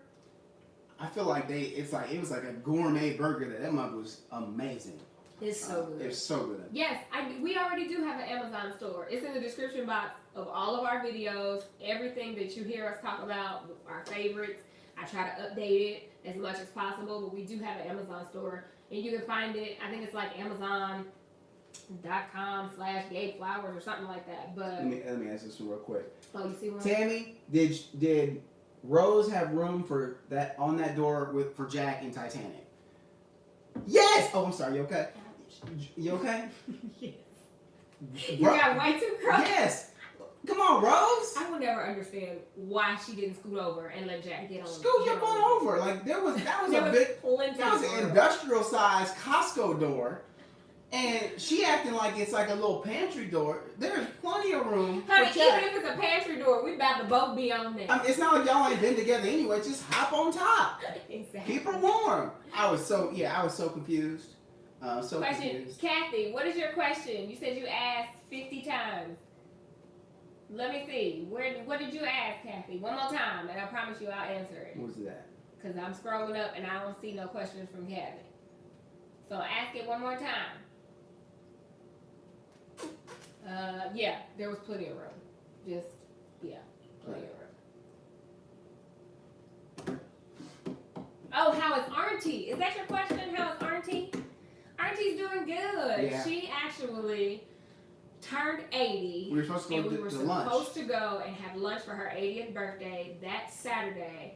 I feel like it was like a gourmet burger. That mug was amazing. It's so good. It's so good. Yes, we already do have an Amazon store. It's in the description box of all of our videos. Everything that you hear us talk about, our favorites. I try to update it as much as possible, but we do have an Amazon store. And you can find it, I think it's like Amazon.com/GabeFlowers or something like that. But Let me ask this one real quick. oh, you see one? Tammy, did Rose have room for that on that door for Jack in Titanic? Yes. Oh, I'm sorry. You okay? You okay? Yes. You got way too close. Yes. Come on, Rose. I will never understand why she didn't scoot over and let Jack get on. Scoot your butt over. Like that was There a was big. plenty That was of an room. industrial sized Costco door, and she acting like it's like a little pantry door. There's plenty of room. Honey, for Jack. even if it's a pantry door, we about to both be on there. I mean, it's not like y'all ain't been together anyway. Just hop on top. Exactly. Keep her warm. I was so confused. So Question, confused. Kathy, what is your question? You said you asked 50 times. Let me see. What did you ask, Kathy? One more time, and I promise you I'll answer it. What was that? Because I'm scrolling up and I don't see no questions from Kathy. So ask it one more time. Yeah, there was plenty of room. Just, yeah, plenty of room. Oh, how is Auntie? Is that your question? How is Auntie? Auntie's doing good. Yeah. She actually turned 80. We were supposed to And go we were to supposed lunch. to go and have lunch for her 80th birthday that Saturday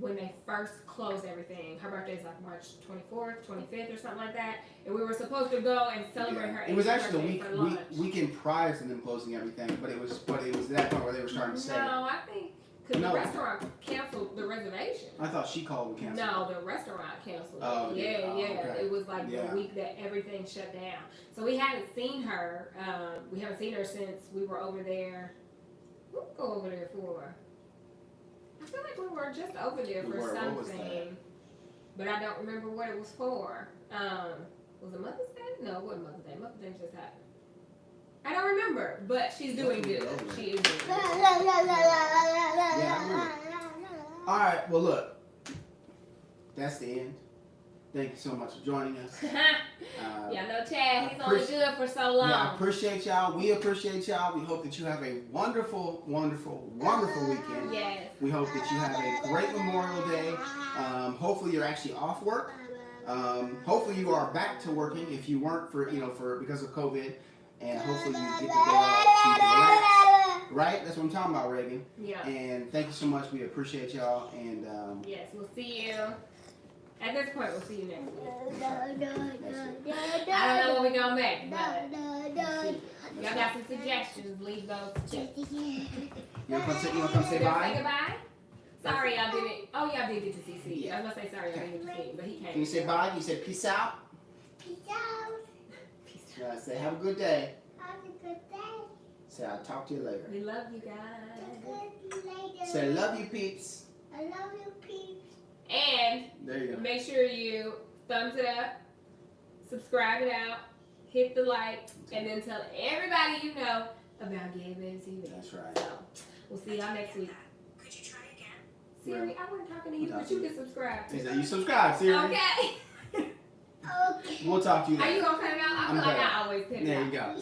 when they first closed everything. Her birthday is like March 24th, 25th or something like that. And we were supposed to go and celebrate her 80th It was actually birthday for lunch. weekend prior to them closing everything, but it was that point where they were starting to say. No, I think because No. the restaurant canceled the reservation. I thought she called and canceled. No, the restaurant canceled. Oh, yeah. yeah. Oh, okay. It was like Yeah. the week that everything shut down. So we haven't seen her. We haven't seen her since we were over there. What did we go over there for? I feel like we were just over there We for were. What was something, but I don't remember what it was for. Was it Mother's Day? No, it wasn't Mother's Day. Mother's Day just happened. I don't remember, but she's doing good. She is doing good. All right. Well, look. That's the end. Thank you so much for joining us. Yeah, no Chad. He's only appreciate- good for so long. Yeah, I appreciate y'all. We appreciate y'all. We hope that you have a wonderful, wonderful, wonderful weekend. Yes. We hope that you have a great Memorial Day. Hopefully you're actually off work. Hopefully you are back to working if you weren't because of COVID. And hopefully you get the day off so you can relax. Right? That's what I'm talking about, Reagan. Yeah. And thank you so much. We appreciate y'all. And Yes, we'll see you. At this point, we'll see you next week. I don't know what we're going to make, but y'all got some suggestions. Leave those too. you want to come say Say bye? goodbye? Sorry, y'all didn't. Oh, y'all did get to see C. Yeah. I was going to say sorry, y'all didn't get to see him, but he came. Can you say bye? Can you say peace out? Say have a good day. Say I'll talk to you later. We love you guys. Say I love you, peeps. I love you, Peeps. And There you go. make sure you thumbs it up, subscribe it out, hit the like, and then tell everybody you know about GabeBabeTV. That's right. So, we'll see y'all next week. Could you try again? Siri, I wasn't talking to you, but you can subscribe. He said you subscribe, Siri. Okay. Okay. We'll talk to you Are later. you gonna cut it out? I I'm feel like cutting. I always cut it There out. you go.